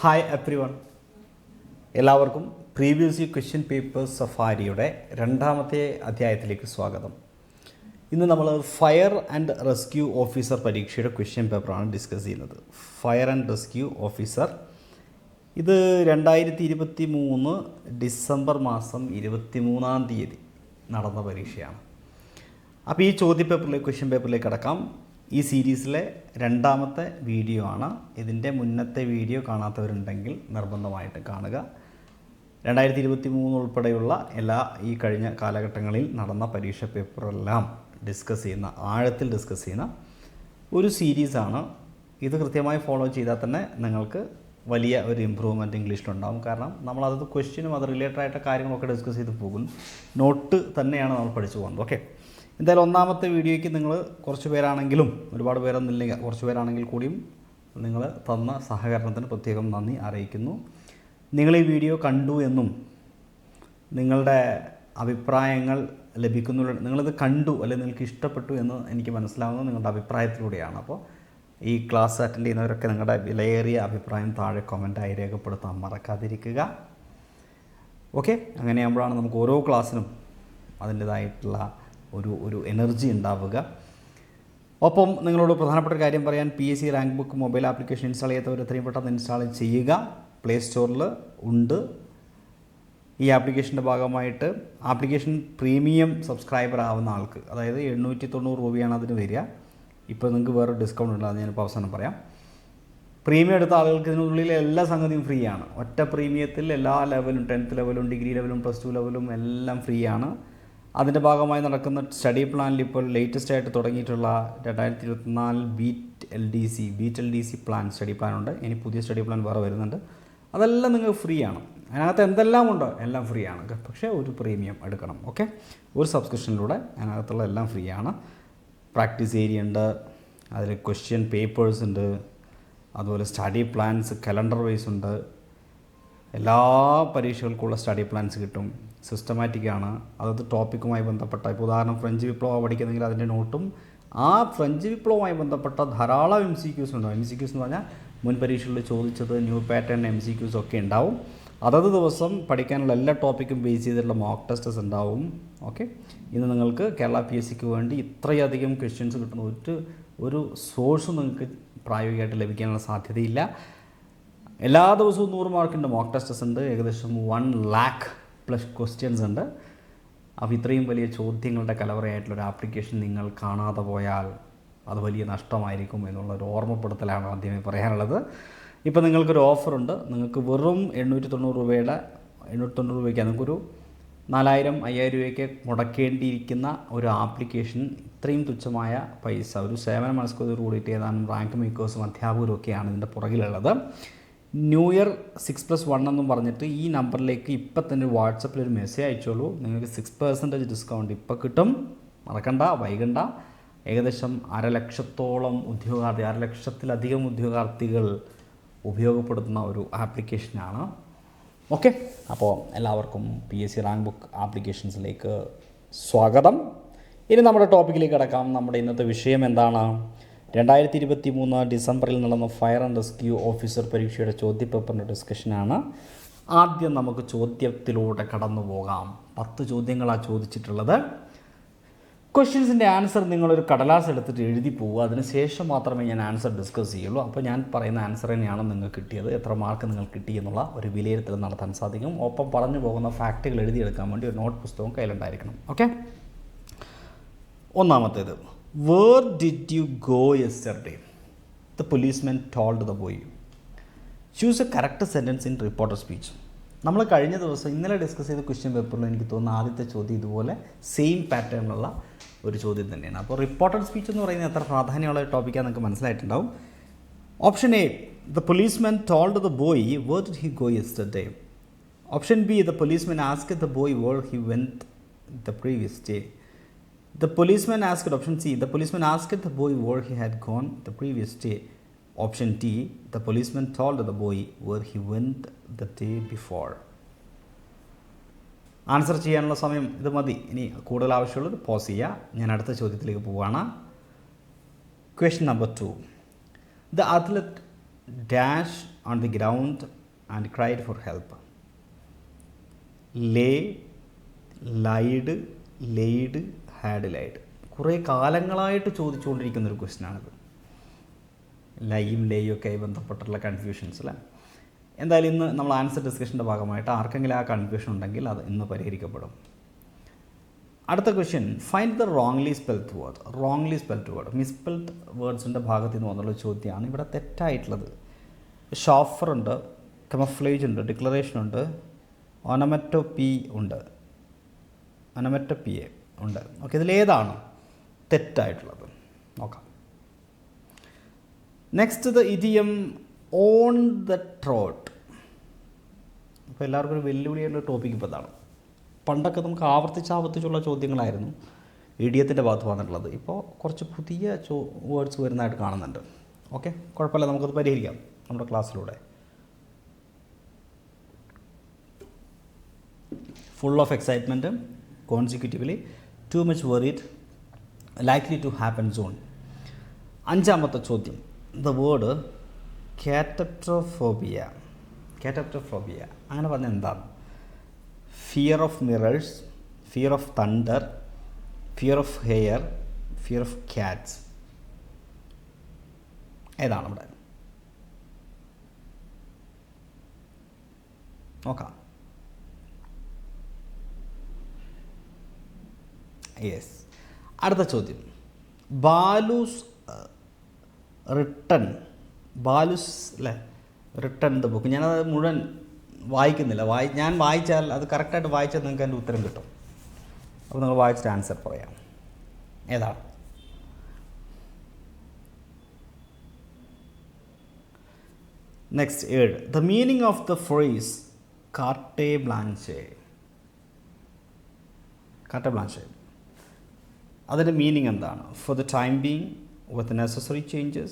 Hi everyone, എല്ലാവർക്കും previous question papers സഫാരിയുടെ രണ്ടാമത്തെ അധ്യായത്തിലേക്ക് സ്വാഗതം. ഇന്ന് നമ്മൾ ഫയർ ആൻഡ് റെസ്ക്യൂ ഓഫീസർ പരീക്ഷയുടെ ക്വസ്റ്റ്യൻ പേപ്പറാണ് ഡിസ്കസ് ചെയ്യുന്നത്. ഫയർ ആൻഡ് റെസ്ക്യൂ ഓഫീസർ ഇത് 2023 ഡിസംബർ മാസം 23-ാം തീയതി നടന്ന പരീക്ഷയാണ്. അപ്പോൾ ഈ ക്വസ്റ്റ്യൻ പേപ്പറിലേക്ക് കടക്കാം. ഈ സീരീസിലെ രണ്ടാമത്തെ വീഡിയോ ആണ്. ഇതിൻ്റെ മുന്നത്തെ വീഡിയോ കാണാത്തവരുണ്ടെങ്കിൽ നിർബന്ധമായിട്ട് കാണുക. 2023 ഉൾപ്പെടെയുള്ള ഈ കഴിഞ്ഞ കാലഘട്ടങ്ങളിൽ നടന്ന പരീക്ഷ പേപ്പറെല്ലാം ആഴത്തിൽ ഡിസ്കസ് ചെയ്യുന്ന ഒരു സീരീസാണ്. ഇത് കൃത്യമായി ഫോളോ ചെയ്താൽ തന്നെ നിങ്ങൾക്ക് വലിയ ഒരു ഇമ്പ്രൂവ്മെൻറ്റ് ഇംഗ്ലീഷിലുണ്ടാകും. കാരണം നമ്മളത് ക്വസ്റ്റ്യനും അത് റിലേറ്റഡ് ആയിട്ട് കാര്യങ്ങളൊക്കെ ഡിസ്കസ് ചെയ്ത് പോകും. നോട്ട് തന്നെയാണ് നമ്മൾ പഠിച്ചു പോകുന്നത്. ഓക്കെ, എന്തായാലും ഒന്നാമത്തെ വീഡിയോയ്ക്ക് നിങ്ങൾ കുറച്ച് പേരാണെങ്കിലും, ഒരുപാട് പേരൊന്നുമില്ലെങ്കിൽ കുറച്ച് പേരാണെങ്കിൽ കൂടിയും നിങ്ങൾ തന്ന സഹകരണത്തിന് പ്രത്യേകം നന്ദി അറിയിക്കുന്നു. നിങ്ങൾ ഈ വീഡിയോ കണ്ടു എന്നും നിങ്ങളുടെ അഭിപ്രായങ്ങൾ നിങ്ങളിത് കണ്ടു അല്ലെങ്കിൽ നിങ്ങൾക്ക് ഇഷ്ടപ്പെട്ടു എന്ന് എനിക്ക് മനസ്സിലാവുന്നത് നിങ്ങളുടെ അഭിപ്രായത്തിലൂടെയാണ്. അപ്പോൾ ഈ ക്ലാസ് അറ്റൻഡ് ചെയ്യുന്നവരൊക്കെ നിങ്ങളുടെ വിലയേറിയ അഭിപ്രായം താഴെ കമൻറ്റായി രേഖപ്പെടുത്താൻ മറക്കാതിരിക്കുക. ഓക്കെ, അങ്ങനെയാകുമ്പോഴാണ് നമുക്ക് ഓരോ ക്ലാസ്സിനും അതിൻ്റേതായിട്ടുള്ള ഒരു എനർജി ഉണ്ടാവുക. ഒപ്പം നിങ്ങളോട് പ്രധാനപ്പെട്ട ഒരു കാര്യം പറയാൻ, PSC rank book mobile application install ചെയ്യാത്തവർ എത്രയും പെട്ടെന്ന് ഇൻസ്റ്റാൾ ചെയ്യുക. പ്ലേ സ്റ്റോറിൽ ഉണ്ട്. ഈ ആപ്ലിക്കേഷൻ്റെ ഭാഗമായിട്ട് ആപ്ലിക്കേഷൻ പ്രീമിയം സബ്സ്ക്രൈബർ ആവുന്ന ആൾക്ക്, അതായത് 890 രൂപയാണ് അതിന് വരിക. ഇപ്പോൾ നിങ്ങൾക്ക് വേറെ ഡിസ്കൗണ്ട് ഉണ്ട്, അത് ഞാനിപ്പോൾ അവസാനം പറയാം. പ്രീമിയം എടുത്ത ആളുകൾക്ക് ഇതിനുള്ളിൽ എല്ലാ സംഗതിയും ഫ്രീ ആണ്. ഒറ്റ പ്രീമിയത്തിൽ എല്ലാ ലെവലും, 10th ലെവലും ഡിഗ്രി ലെവലും +2 ലെവലും എല്ലാം ഫ്രീ ആണ്. അതിൻ്റെ ഭാഗമായി നടക്കുന്ന സ്റ്റഡി പ്ലാനിൽ ഇപ്പോൾ ലേറ്റസ്റ്റ് ആയിട്ട് തുടങ്ങിയിട്ടുള്ള 2024 beat LDC plan study plan ഉണ്ട്. ഇനി പുതിയ സ്റ്റഡി പ്ലാൻ വേറെ വരുന്നുണ്ട്. അതെല്ലാം നിങ്ങൾക്ക് ഫ്രീ ആണ്. അതിനകത്ത് എന്തെല്ലാം ഉണ്ടോ എല്ലാം ഫ്രീ ആണ്. പക്ഷേ ഒരു പ്രീമിയം എടുക്കണം. ഓക്കെ, ഒരു സബ്സ്ക്രിപ്ഷനിലൂടെ അതിനകത്തുള്ള എല്ലാം ഫ്രീ ആണ്. പ്രാക്ടീസ് ഏരിയ ഉണ്ട്, അതിൽ ക്വസ്റ്റ്യൻ പേപ്പേഴ്സ് ഉണ്ട്, അതുപോലെ സ്റ്റഡി പ്ലാൻസ് കലണ്ടർ വൈസ് ഉണ്ട്. എല്ലാ പരീക്ഷകൾക്കുള്ള സ്റ്റഡി പ്ലാൻസ് കിട്ടും. സിസ്റ്റമാറ്റിക്കാണ്. അതത് ടോപ്പിക്കുമായി ബന്ധപ്പെട്ട, ഇപ്പോൾ ഉദാഹരണം ഫ്രഞ്ച് വിപ്ലവം പഠിക്കുന്നെങ്കിൽ അതിൻ്റെ നോട്ടും ആ ഫ്രഞ്ച് വിപ്ലവവുമായി ബന്ധപ്പെട്ട ധാരാളം MCQs ഉണ്ടാവും. MCQs എന്ന് പറഞ്ഞാൽ മുൻ പരീക്ഷകളിൽ ചോദിച്ചത്, ന്യൂ പാറ്റേൺ MCQs ഒക്കെ ഉണ്ടാവും. അതത് ദിവസം പഠിക്കാനുള്ള എല്ലാ ടോപ്പിക്കും ബേസ് ചെയ്തിട്ടുള്ള മോക്ക് ടെസ്റ്റസ് ഉണ്ടാവും. ഓക്കെ, ഇന്ന് നിങ്ങൾക്ക് കേരള PSCക്ക് വേണ്ടി ഇത്രയധികം ക്വസ്റ്റ്യൻസ് കിട്ടുന്ന ഒരു സോഴ്സും നിങ്ങൾക്ക് പ്രായോഗികമായിട്ട് ലഭിക്കാനുള്ള സാധ്യതയില്ല. എല്ലാ ദിവസവും 100 മാർക്കിൻ്റെ മോക്ക് ടെസ്റ്റസ് ഉണ്ട്. ഏകദേശം 1 lakh+ ക്വസ്റ്റ്യൻസ് ഉണ്ട്. അപ്പോൾ ഇത്രയും വലിയ ചോദ്യങ്ങളുടെ കലവറയായിട്ടുള്ളൊരു ആപ്ലിക്കേഷൻ നിങ്ങൾ കാണാതെ പോയാൽ അത് വലിയ നഷ്ടമായിരിക്കും എന്നുള്ളൊരു ഓർമ്മപ്പെടുത്തലാണ് ആദ്യമേ പറയാനുള്ളത്. ഇപ്പോൾ നിങ്ങൾക്കൊരു ഓഫറുണ്ട്. നിങ്ങൾക്ക് വെറും 890 രൂപയ്ക്ക് നിങ്ങൾക്കൊരു 4000-5000 രൂപയ്ക്ക് മുടക്കേണ്ടിയിരിക്കുന്ന ഒരു ആപ്ലിക്കേഷൻ ഇത്രയും തുച്ഛമായ പൈസ, ഒരു സേവന മനസ്കോട് കൂടിയിട്ട് ഏതാനും റാങ്ക് മേക്കേഴ്സും അധ്യാപകരും ഒക്കെയാണ് ഇതിൻ്റെ പുറകിലുള്ളത്. ന്യൂ ഇയർ 6+1 എന്നും പറഞ്ഞിട്ട് ഈ നമ്പറിലേക്ക് ഇപ്പം തന്നെ വാട്സപ്പിലൊരു മെസ്സേജ് അയച്ചോളൂ. നിങ്ങൾക്ക് 6% ഡിസ്കൗണ്ട് ഇപ്പോൾ കിട്ടും. മറക്കണ്ട, വൈകണ്ട. ഏകദേശം 1,00,000-ലധികം ഉദ്യോഗാർത്ഥികൾ ഉപയോഗപ്പെടുത്തുന്ന ഒരു ആപ്ലിക്കേഷനാണ്. ഓക്കെ, അപ്പോൾ എല്ലാവർക്കും PSC റാങ്ക് ബുക്ക് ആപ്ലിക്കേഷൻസിലേക്ക് സ്വാഗതം. ഇനി നമ്മുടെ ടോപ്പിക്കിലേക്ക് കിടക്കാം. നമ്മുടെ ഇന്നത്തെ വിഷയം എന്താണ്? 2023 ഡിസംബറിൽ നടന്ന ഫയർ ആൻഡ് റെസ്ക്യൂ ഓഫീസർ പരീക്ഷയുടെ ചോദ്യപേപ്പറിൻ്റെ ഡിസ്കഷനാണ്. ആദ്യം നമുക്ക് ചോദ്യത്തിലൂടെ കടന്നു പോകാം. 10 ചോദ്യങ്ങളാണ് ചോദിച്ചിട്ടുള്ളത്. ക്വസ്റ്റ്യൻസിൻ്റെ ആൻസർ നിങ്ങളൊരു കടലാസ് എടുത്തിട്ട് എഴുതി പോവുക. അതിനുശേഷം മാത്രമേ ഞാൻ ആൻസർ ഡിസ്കസ് ചെയ്യുള്ളൂ. അപ്പോൾ ഞാൻ പറയുന്ന ആൻസർ തന്നെയാണ് നിങ്ങൾക്ക് കിട്ടിയത്, എത്ര മാർക്ക് നിങ്ങൾ കിട്ടി എന്നുള്ള ഒരു വിലയിരുത്തൽ നടത്താൻ സാധിക്കും. ഒപ്പം പറഞ്ഞു പോകുന്ന ഫാക്റ്റുകൾ എഴുതിയെടുക്കാൻ വേണ്ടി ഒരു നോട്ട് പുസ്തകം കയ്യിലുണ്ടായിരിക്കണം. ഓക്കെ, ഒന്നാമത്തേത്, where did you go yesterday? The policeman told the boy. Choose a correct sentence in reporter speech. നമ്മൾ കഴിഞ്ഞ ദിവസം ഇന്നലെ ഡിസ്കസ് ചെയ്ത ക്വസ്റ്റ്യൻ പേപ്പറിൽ എനിക്ക് തോന്നുന്ന ആദ്യത്തെ ചോദ്യം ഇതുപോലെ സെയിം പാറ്റേണിലുള്ള ഒരു ചോദ്യം തന്നെയാണ്. അപ്പോൾ റിപ്പോർട്ടഡ് സ്പീച്ച് എന്ന് പറയുന്നത് എത്ര പ്രാധാന്യമുള്ള ഒരു ടോപ്പിക്കാണ് നിങ്ങൾക്ക് മനസ്സിലായിട്ടുണ്ടാവും. Option A, the policeman told the boy where did he go yesterday. Option B, the policeman asked the boy where he went the previous day. The policeman asked, option C, the policeman asked the boy where he had gone the previous day. Option D, the policeman told the boy where he went the day before. Answer ചെയ്യാനുള്ള സമയം ഇത് മതി. ഇനി കൂടുതൽ ആവശ്യമുള്ളത് pose ചെയ്യുക. ഞാൻ അടുത്ത ചോദ്യത്തിലേക്ക് പോവുകയാണ്. Question number 2. The athlete dash on the ground and cried for help. Lay, lied, laid, had lied. കുറേ കാലങ്ങളായിട്ട് ചോദിച്ചുകൊണ്ടിരിക്കുന്നൊരു ക്വസ്റ്റ്യനാണിത്. ലൈയും ലേയും ഒക്കെ ആയി ബന്ധപ്പെട്ടുള്ള കൺഫ്യൂഷൻസ് അല്ലേ. എന്തായാലും ഇന്ന് നമ്മൾ ആൻസർ ഡിസ്കഷൻ്റെ ഭാഗമായിട്ട് ആർക്കെങ്കിലും ആ കൺഫ്യൂഷൻ ഉണ്ടെങ്കിൽ അത് ഇന്ന് പരിഹരിക്കപ്പെടും. അടുത്ത question, find the wrongly spelled word. Wrongly spelled word, misspelled വേർഡ്സിൻ്റെ ഭാഗത്ത് നിന്ന് വന്നുള്ള ചോദ്യമാണ് ഇവിടെ തെറ്റായിട്ടുള്ളത്. ഷോഫർ ഉണ്ട്, കമഫ്ലേജ് ഉണ്ട്, ഡിക്ലറേഷൻ ഉണ്ട്, ഓണമറ്റോപി ഉണ്ട്, ഓണമറ്റോപിയെ ഉണ്ട്. ഓക്കെ, ഇതിലേതാണ് തെറ്റായിട്ടുള്ളത് നോക്കാം. Next the idiom on the trot. അപ്പോൾ എല്ലാവർക്കും ഒരു വെല്ലുവിളിയുള്ള ടോപ്പിക് ഇപ്പോൾ ഇതാണ്. പണ്ടൊക്കെ നമുക്ക് ആവർത്തിച്ചുള്ള ചോദ്യങ്ങളായിരുന്നു ഇഡിയത്തിൻ്റെ ഭാഗത്ത് വന്നിട്ടുള്ളത്. ഇപ്പോൾ കുറച്ച് പുതിയ വേർഡ്സ് വരുന്നതായിട്ട് കാണുന്നുണ്ട്. ഓക്കെ, കുഴപ്പമില്ല, നമുക്കത് പരിഹരിക്കാം നമ്മുടെ ക്ലാസ്സിലൂടെ. Full of excitement, consecutively, too much worried, likely to happen soon. അഞ്ചാമത്തെ ചോദ്യം, ദ വേർഡ് കാറ്റപ്ട്രോഫോബിയ. കാറ്റപ്ട്രോഫോബിയ അങ്ങനെ പറഞ്ഞാൽ എന്താണ്? Fear of mirrors, fear of thunder, fear of hair, fear of cats. ഏതാണ് ഇവിടെ? നോക്കാം. യെസ്. അടുത്ത ചോദ്യം, ബാലൂസ് റിട്ടൺ. ബാലുസ് അല്ലേ, റിട്ടൺ ദ ബുക്ക്. ഞാനത് മുഴുവൻ വായിക്കുന്നില്ല. ഞാൻ വായിച്ചാൽ അത് കറക്റ്റായിട്ട് വായിച്ചാൽ നിങ്ങൾക്ക് അതിൻ്റെ ഉത്തരം കിട്ടും. അപ്പോൾ നിങ്ങൾ വായിച്ചിട്ട് ആൻസർ പറയാം. ഏതാണ്? Next 7. The meaning of the phrase carte blanche. Carte blanche, അതിൻ്റെ മീനിങ് എന്താണ്? For the time being, with necessary changes,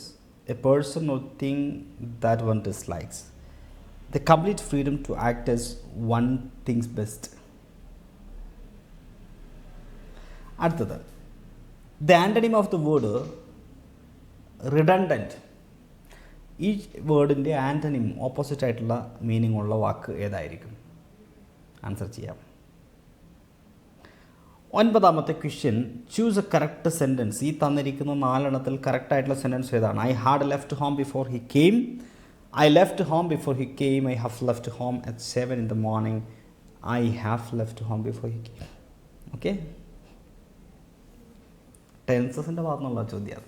a person or thing that one dislikes, the complete freedom to act as one thinks best. അടുത്തത്, the antonym of the word redundant. ഈ വേർഡിൻ്റെ antonym opposite ആയിട്ടുള്ള meaning ഉള്ള വാക്ക് ഏതായിരിക്കും? Answer ചെയ്യാം. 9ാമത്തെ question, choose a correct sentence. ഈ തന്നിരിക്കുന്ന 4 എണ്ണത്തിൽ കറക്റ്റായിട്ടുള്ള സെൻറ്റൻസ് ഏതാണ്? I had left home before he came, I left home before he came, I have left home at 7 in the morning, I have left home before he came. Okay, ടെൻസസിൻ്റെ ഭാഗത്തുനിന്നുള്ള ചോദ്യമാണ്.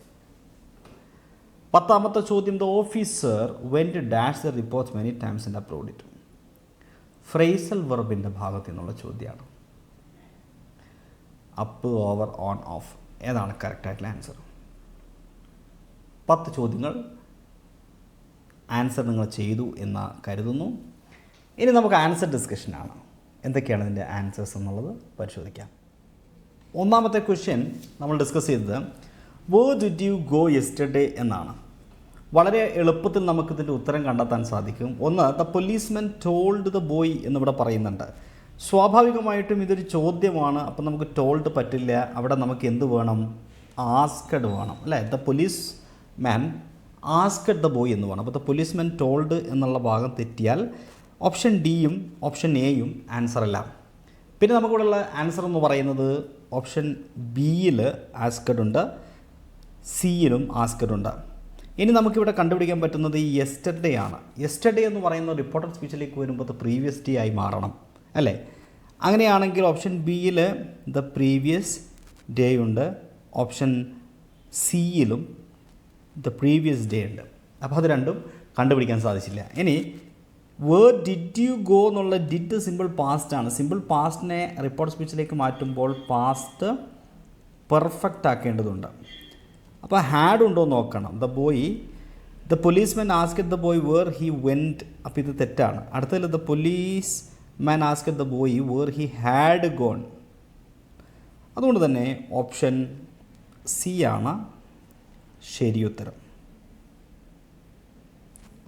10ാമത്തെ ചോദ്യം, the officer went dash the reports many times and approved it. Phrasal വെർബിൻ്റെ ഭാഗത്തു നിന്നുള്ള ചോദ്യമാണ്. Up, over, on, of. ഏതാണ് കറക്റ്റായിട്ടുള്ള ആൻസർ? 10 ചോദ്യങ്ങൾ ആൻസർ നിങ്ങൾ ചെയ്തു എന്ന് കരുതുന്നു. ഇനി നമുക്ക് ആൻസർ ഡിസ്കഷനാണ്. എന്തൊക്കെയാണ് ഇതിൻ്റെ ആൻസേഴ്സ് എന്നുള്ളത് പരിശോധിക്കാം. 1ാമത്തെ ക്വസ്റ്റ്യൻ നമ്മൾ ഡിസ്കസ് ചെയ്തത് where did you go yesterday എന്നാണ്. വളരെ എളുപ്പത്തിൽ നമുക്കിതിൻ്റെ ഉത്തരം കണ്ടെത്താൻ സാധിക്കും. ഒന്ന്, the policeman told the boy എന്നിവിടെ പറയുന്നുണ്ട്. സ്വാഭാവികമായിട്ടും ഇതൊരു ചോദ്യമാണ്. അപ്പം നമുക്ക് ടോൾഡ് പറ്റില്ല. അവിടെ നമുക്ക് എന്ത് വേണം? ആസ്കഡ് വേണം അല്ലേ. The police man asked the boy എന്ന് വേണം. അപ്പോൾ ദ പോലീസ്മാൻ ടോൾഡ് എന്നുള്ള ഭാഗം തെറ്റിയാൽ ഓപ്ഷൻ ഡിയും ഓപ്ഷൻ എയും ആൻസർ അല്ല. പിന്നെ നമുക്കിവിടെയുള്ള ആൻസർ എന്ന് പറയുന്നത് ഓപ്ഷൻ ബിയിൽ ആസ്കഡ് ഉണ്ട്, സിയിലും ആസ്കഡ് ഉണ്ട്. ഇനി നമുക്കിവിടെ കണ്ടുപിടിക്കാൻ പറ്റുന്നത് ഈ യെസ്റ്റർഡേ ആണ്. യെസ്റ്റർഡേ എന്ന് പറയുന്ന റിപ്പോർട്ടഡ് സ്പീച്ചിലേക്ക് വരുമ്പോൾ പ്രീവിയസ് ഡേ ആയി മാറണം അല്ലേ. അങ്ങനെയാണെങ്കിൽ ഓപ്ഷൻ ബിയിൽ ദ പ്രീവിയസ് ഡേ ഉണ്ട്, ഓപ്ഷൻ സിയിലും ദ പ്രീവിയസ് ഡേ ഉണ്ട്. അപ്പോൾ അത് രണ്ടും കണ്ടുപിടിക്കാൻ സാധിച്ചില്ല. ഇനി വേർ ഡിഡ് യു ഗോ എന്നുള്ള ഡിഡ് സിമ്പിൾ പാസ്റ്റ് ആണ്. സിമ്പിൾ പാസ്റ്റിനെ റിപ്പോർട്ട് സ്പീച്ചിലേക്ക് മാറ്റുമ്പോൾ പാസ്റ്റ് പെർഫെക്റ്റ് ആക്കേണ്ടതുണ്ട്. അപ്പോൾ ഹാഡ് ഉണ്ടോ എന്ന് നോക്കണം. The policeman asked the boy where he went. അപ്പോൾ ഇത് തെറ്റാണ്. അടുത്തതിൽ the policeman asked the boy where he had gone. അതുകൊണ്ട് തന്നെ ഓപ്ഷൻ സി ആണ് ശരി ഉത്തരം.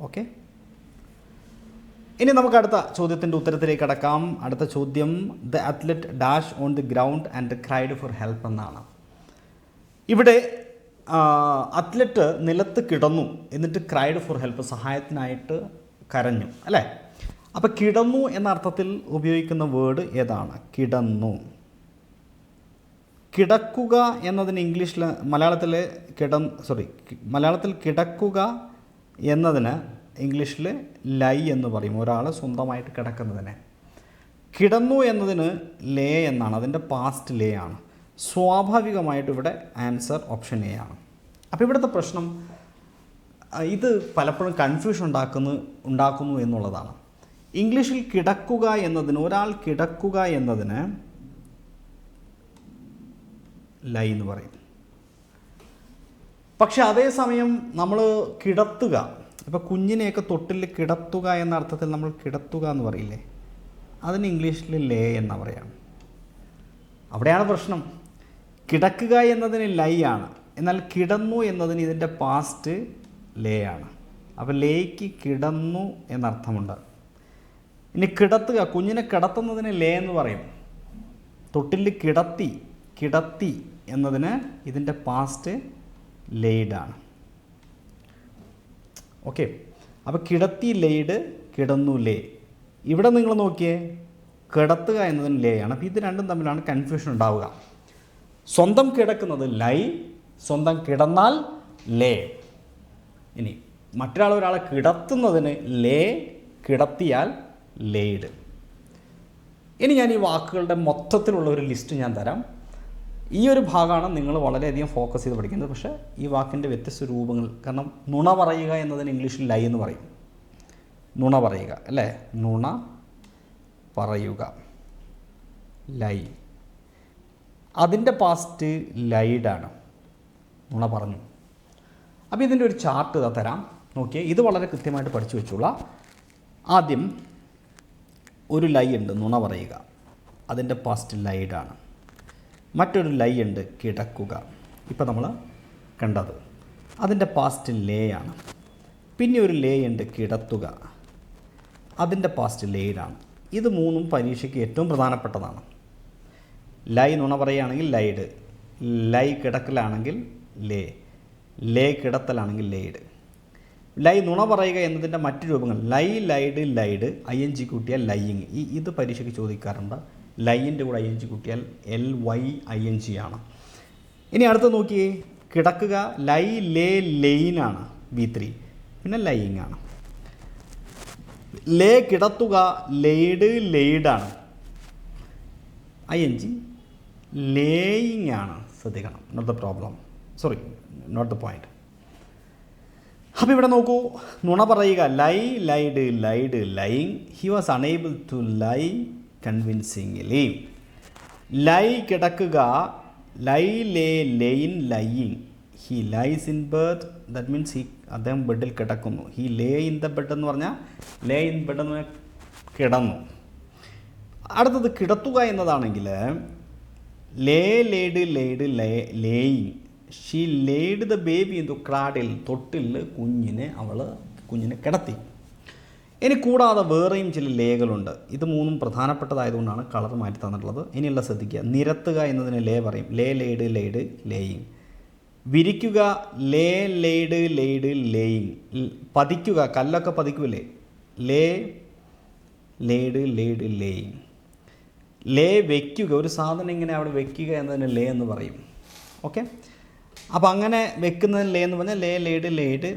ഓക്കെ, ഇനി നമുക്ക് അടുത്ത ചോദ്യത്തിൻ്റെ ഉത്തരത്തിലേക്ക് കടക്കാം. അടുത്ത ചോദ്യം, the athlete dash on the ground and cried for help എന്നാണ്. ഇവിടെ അത്ലറ്റ് നിലത്ത് കിടന്നു എന്നിട്ട് ക്രൈഡ് ഫോർ ഹെൽപ്പ്, സഹായത്തിനായിട്ട് കരഞ്ഞു അല്ലേ. അപ്പോൾ കിടന്നു എന്ന അർത്ഥത്തിൽ ഉപയോഗിക്കുന്ന വേർഡ് ഏതാണ്? കിടന്നു. കിടക്കുക എന്നതിന് ഇംഗ്ലീഷിൽ മലയാളത്തിൽ കിടക്കുക എന്നതിന് ഇംഗ്ലീഷിൽ ലൈ എന്ന് പറയും. ഒരാൾ സ്വന്തമായിട്ട് കിടക്കുന്നതിനെ. കിടന്നു എന്നതിന് ലേ എന്നാണ്, അതിൻ്റെ പാസ്റ്റ് ലേ ആണ്. സ്വാഭാവികമായിട്ട് ഇവിടെ ആൻസർ ഓപ്ഷൻ എ ആണ്. അപ്പോൾ ഇവിടുത്തെ പ്രശ്നം ഇത് പലപ്പോഴും കൺഫ്യൂഷൻ ഉണ്ടാക്കുന്നു എന്നുള്ളതാണ്. ഇംഗ്ലീഷിൽ കിടക്കുക എന്നതിന്, ഒരാൾ കിടക്കുക എന്നതിന് ലൈ എന്ന് പറയും. പക്ഷെ അതേസമയം നമ്മൾ കിടത്തുക, ഇപ്പോൾ കുഞ്ഞിനെയൊക്കെ തൊട്ടിൽ കിടത്തുക എന്ന അർത്ഥത്തിൽ നമ്മൾ കിടത്തുക എന്ന് പറയില്ലേ, അതിന് ഇംഗ്ലീഷിൽ ലേ എന്ന് പറയാം. അവിടെയാണ് പ്രശ്നം. കിടക്കുക എന്നതിന് ലൈ ആണ്, എന്നാൽ കിടന്നു എന്നതിന് ഇതിൻ്റെ പാസ്റ്റ് ലേ ആണ്. അപ്പോൾ ലേക്ക് കിടന്നു എന്നർത്ഥമുണ്ട്. ഇനി കിടത്തുക, കുഞ്ഞിനെ കിടത്തുന്നതിന് ലേ എന്ന് പറയും. തൊട്ടിൽ കിടത്തി എന്നതിന് ഇതിൻ്റെ പാസ്റ്റ് ലെയ്ഡാണ്. ഓക്കെ, അപ്പോൾ കിടത്തി ലെയ്ഡ്, കിടന്നു ലേ. ഇവിടെ നിങ്ങൾ നോക്കിയേ, കിടത്തുക എന്നതിന് ലേ ആണ്. അപ്പോൾ ഇത് രണ്ടും തമ്മിലാണ് കൺഫ്യൂഷൻ ഉണ്ടാവുക. സ്വന്തം കിടക്കുന്നത് ലൈ, സ്വന്തം കിടന്നാൽ ലേ. ഇനി ഒരാളെ കിടത്തുന്നതിന് ലേ, കിടത്തിയാൽ ലെയ്ഡ്. ഇനി ഞാൻ ഈ വാക്കുകളുടെ മൊത്തത്തിലുള്ള ഒരു ലിസ്റ്റ് ഞാൻ തരാം. ഈ ഒരു ഭാഗമാണ് നിങ്ങൾ വളരെയധികം ഫോക്കസ് ചെയ്ത് പഠിക്കുന്നത്. പക്ഷേ ഈ വാക്കിൻ്റെ വ്യത്യസ്ത രൂപങ്ങൾ, കാരണം നുണ പറയുക എന്നതിന് ഇംഗ്ലീഷിൽ ലൈ എന്ന് പറയും. നുണ പറയുക അല്ലേ, നുണ പറയുക, ലൈ. അതിൻ്റെ പാസ്റ്റ് ലൈഡാണ്, നുണ പറഞ്ഞു. അപ്പോൾ ഇതിൻ്റെ ഒരു ചാർട്ട് തരാം, നോക്കിയേ. ഇത് വളരെ കൃത്യമായിട്ട് പഠിച്ചു വെച്ചോളാം. ആദ്യം ഒരു ലൈ ഉണ്ട്, നുണ പറയുക, അതിൻ്റെ പാസ്റ്റ് ലൈഡാണ്. മറ്റൊരു ലൈ ഉണ്ട്, കിടക്കുക, ഇപ്പോൾ നമ്മൾ കണ്ടത്, അതിൻ്റെ പാസ്റ്റ് ലേ ആണ്. പിന്നെ ഒരു ലേ ഉണ്ട്, കിടത്തുക, അതിൻ്റെ പാസ്റ്റ് ലെയ്ഡാണ്. ഇത് മൂന്നും പരീക്ഷയ്ക്ക് ഏറ്റവും പ്രധാനപ്പെട്ടതാണ്. ലൈ നുണ പറയുകയാണെങ്കിൽ ലൈഡ്, ലൈ കിടക്കലാണെങ്കിൽ ലേ, ലേ കിടത്തലാണെങ്കിൽ ലെയ്ഡ്. ലൈ നുണ പറയുക എന്നതിൻ്റെ മറ്റു രൂപങ്ങൾ ലൈ, ലൈഡ്, ലൈഡ്, ING കൂട്ടിയാൽ ലൈയിങ്. ഇത് പരീക്ഷയ്ക്ക് ചോദിക്കാറുണ്ട്. ലൈയിൻ്റെ കൂടെ ING കൂട്ടിയാൽ LYING ആണ്. ഇനി അടുത്ത് നോക്കിയേ, കിടക്കുക, ലൈ, ലേ, ലെയിനാണ് B3, പിന്നെ ലൈയിങ് ആണ്. ലേ കിടത്തുക, ലെയ്ഡ്, ലെയ്ഡാണ്. ING ലേയിങ് ആണ്. ശ്രദ്ധിക്കണം, നോട്ട് ദ പോയിന്റ്. അപ്പോൾ ഇവിടെ നോക്കൂ, നുണ പറയുക lie, lied, lied, lying. He was unable to lie convincingly. Lie കിടക്കുക, lie, lay, lain, lying. He lies in bed, that means അദ്ദേഹം ബെഡിൽ കിടക്കുന്നു. He lay in the bed എന്ന് പറഞ്ഞാൽ ലേ ഇൻ ബെഡ് എന്ന് കിടന്നു. അടുത്തത് കിടത്തുക എന്നതാണെങ്കിൽ lay, laid, laid, laying. She laid the baby in the cradle, തൊട്ടിൽ കുഞ്ഞിനെ കിടത്തി. ഇനി കൂടാതെ വേറെയും ചില ലേകളുണ്ട്. ഇത് മൂന്നും പ്രധാനപ്പെട്ടതായതുകൊണ്ടാണ് കളർ മാറ്റി തന്നിട്ടുള്ളത്. ഇനിയുള്ള ശ്രദ്ധിക്കുക, നിരത്തുക എന്നതിന് ലേ പറയും, ലേ, ലേഡ്, ലെയ്ഡ്, ലേയിങ്. വിരിക്കുക, ലേ, ലെയ്ഡ്, ലെയ്ഡ്, ലേയിങ്. പതിക്കുക, കല്ലൊക്കെ പതിക്കൂലേ, ലേ, ലേഡ്, ലെയ്ഡ്, ലേയിങ്. ലേ വയ്ക്കുക, ഒരു സാധനം ഇങ്ങനെ അവിടെ വയ്ക്കുക എന്നതിന് ലേ എന്ന് പറയും. ഓക്കെ, അപ്പോൾ അങ്ങനെ വെക്കുന്നതിന് ലേ എന്ന് പറഞ്ഞാൽ ലേ, ലേഡ്, ലെയ്ഡ്,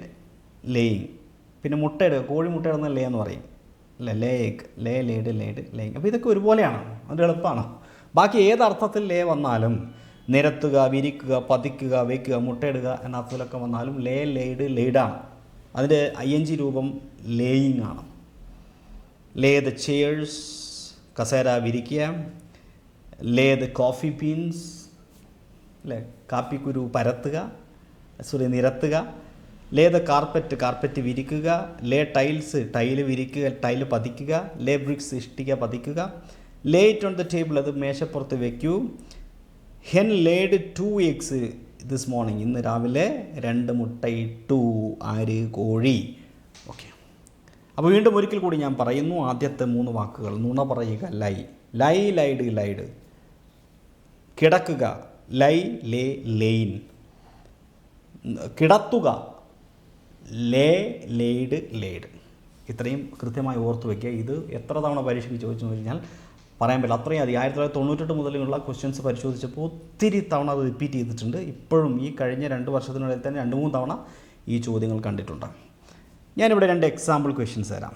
ലേയിങ്. പിന്നെ മുട്ടയിടുക, കോഴി മുട്ടയിടുന്ന ലേ എന്ന് പറയും അല്ലേ, ലേ എഗ്, ലേ, ലേഡ്, ലെയ്ഡ്, ലേയിങ്. അപ്പോൾ ഇതൊക്കെ ഒരുപോലെയാണ്, അത് എളുപ്പമാണ്. ബാക്കി ഏതർത്ഥത്തിൽ ലേ വന്നാലും, നിരത്തുക, വിരിക്കുക, പതിക്കുക, വയ്ക്കുക, മുട്ടയിടുക എന്ന അർത്ഥത്തിലൊക്കെ വന്നാലും ലേ, ലെയ്ഡ്, ലെയ്ഡാണ്. അതിൻ്റെ ING രൂപം ലേയിങ് ആണ്. ലേ ദ ചെയർസ്, കസേര വിരിക്കുക. ലേ ദ കോഫി ബീൻസ്, അല്ലേ, കാപ്പിക്കുരു പരത്തുക, നിരത്തുക. ലേ ദ കാർപ്പറ്റ് വിരിക്കുക. ലേ ടൈൽസ്, ടൈല് വിരിക്കുക, ടൈല് പതിക്കുക. ലേ ബ്രിക്സ്, ഇഷ്ടിക പതിക്കുക. Lay it on the table, അത് മേശപ്പുറത്ത് വയ്ക്കൂ. Hen laid 2 eggs this morning, ഇന്ന് രാവിലെ 2 മുട്ടയിട്ടു. ആര്? കോഴി. ഓക്കെ, അപ്പോൾ വീണ്ടും ഒരിക്കൽ കൂടി ഞാൻ പറയുന്നു, ആദ്യത്തെ 3 വാക്കുകൾ. നുണ പറയുക, ലൈ, ലൈ, ലൈഡ്, ലൈഡ്. കിടക്കുക, ലൈ, ലേ, ലെയിൻ. കിടത്തുക, ലേ, ലെയ്ഡ്, ലെയ്ഡ്. ഇത്രയും കൃത്യമായി ഓർത്ത് വയ്ക്കുക. ഇത് എത്ര തവണ പരീക്ഷയ്ക്ക് ചോദിച്ചു കഴിഞ്ഞാൽ പറയാൻ പറ്റില്ല, അത്രയും അധികം. 1998 മുതലുള്ള ക്വസ്റ്റ്യൻസ് പരിശോധിച്ചപ്പോൾ ഒത്തിരി തവണ അത് റിപ്പീറ്റ് ചെയ്തിട്ടുണ്ട്. ഇപ്പോഴും ഈ കഴിഞ്ഞ 2 വർഷത്തിനിടയിൽ തന്നെ 2-3 തവണ ഈ ചോദ്യങ്ങൾ കണ്ടിട്ടുണ്ട്. ഞാനിവിടെ 2 എക്സാമ്പിൾ ക്വസ്റ്റ്യൻസ് തരാം.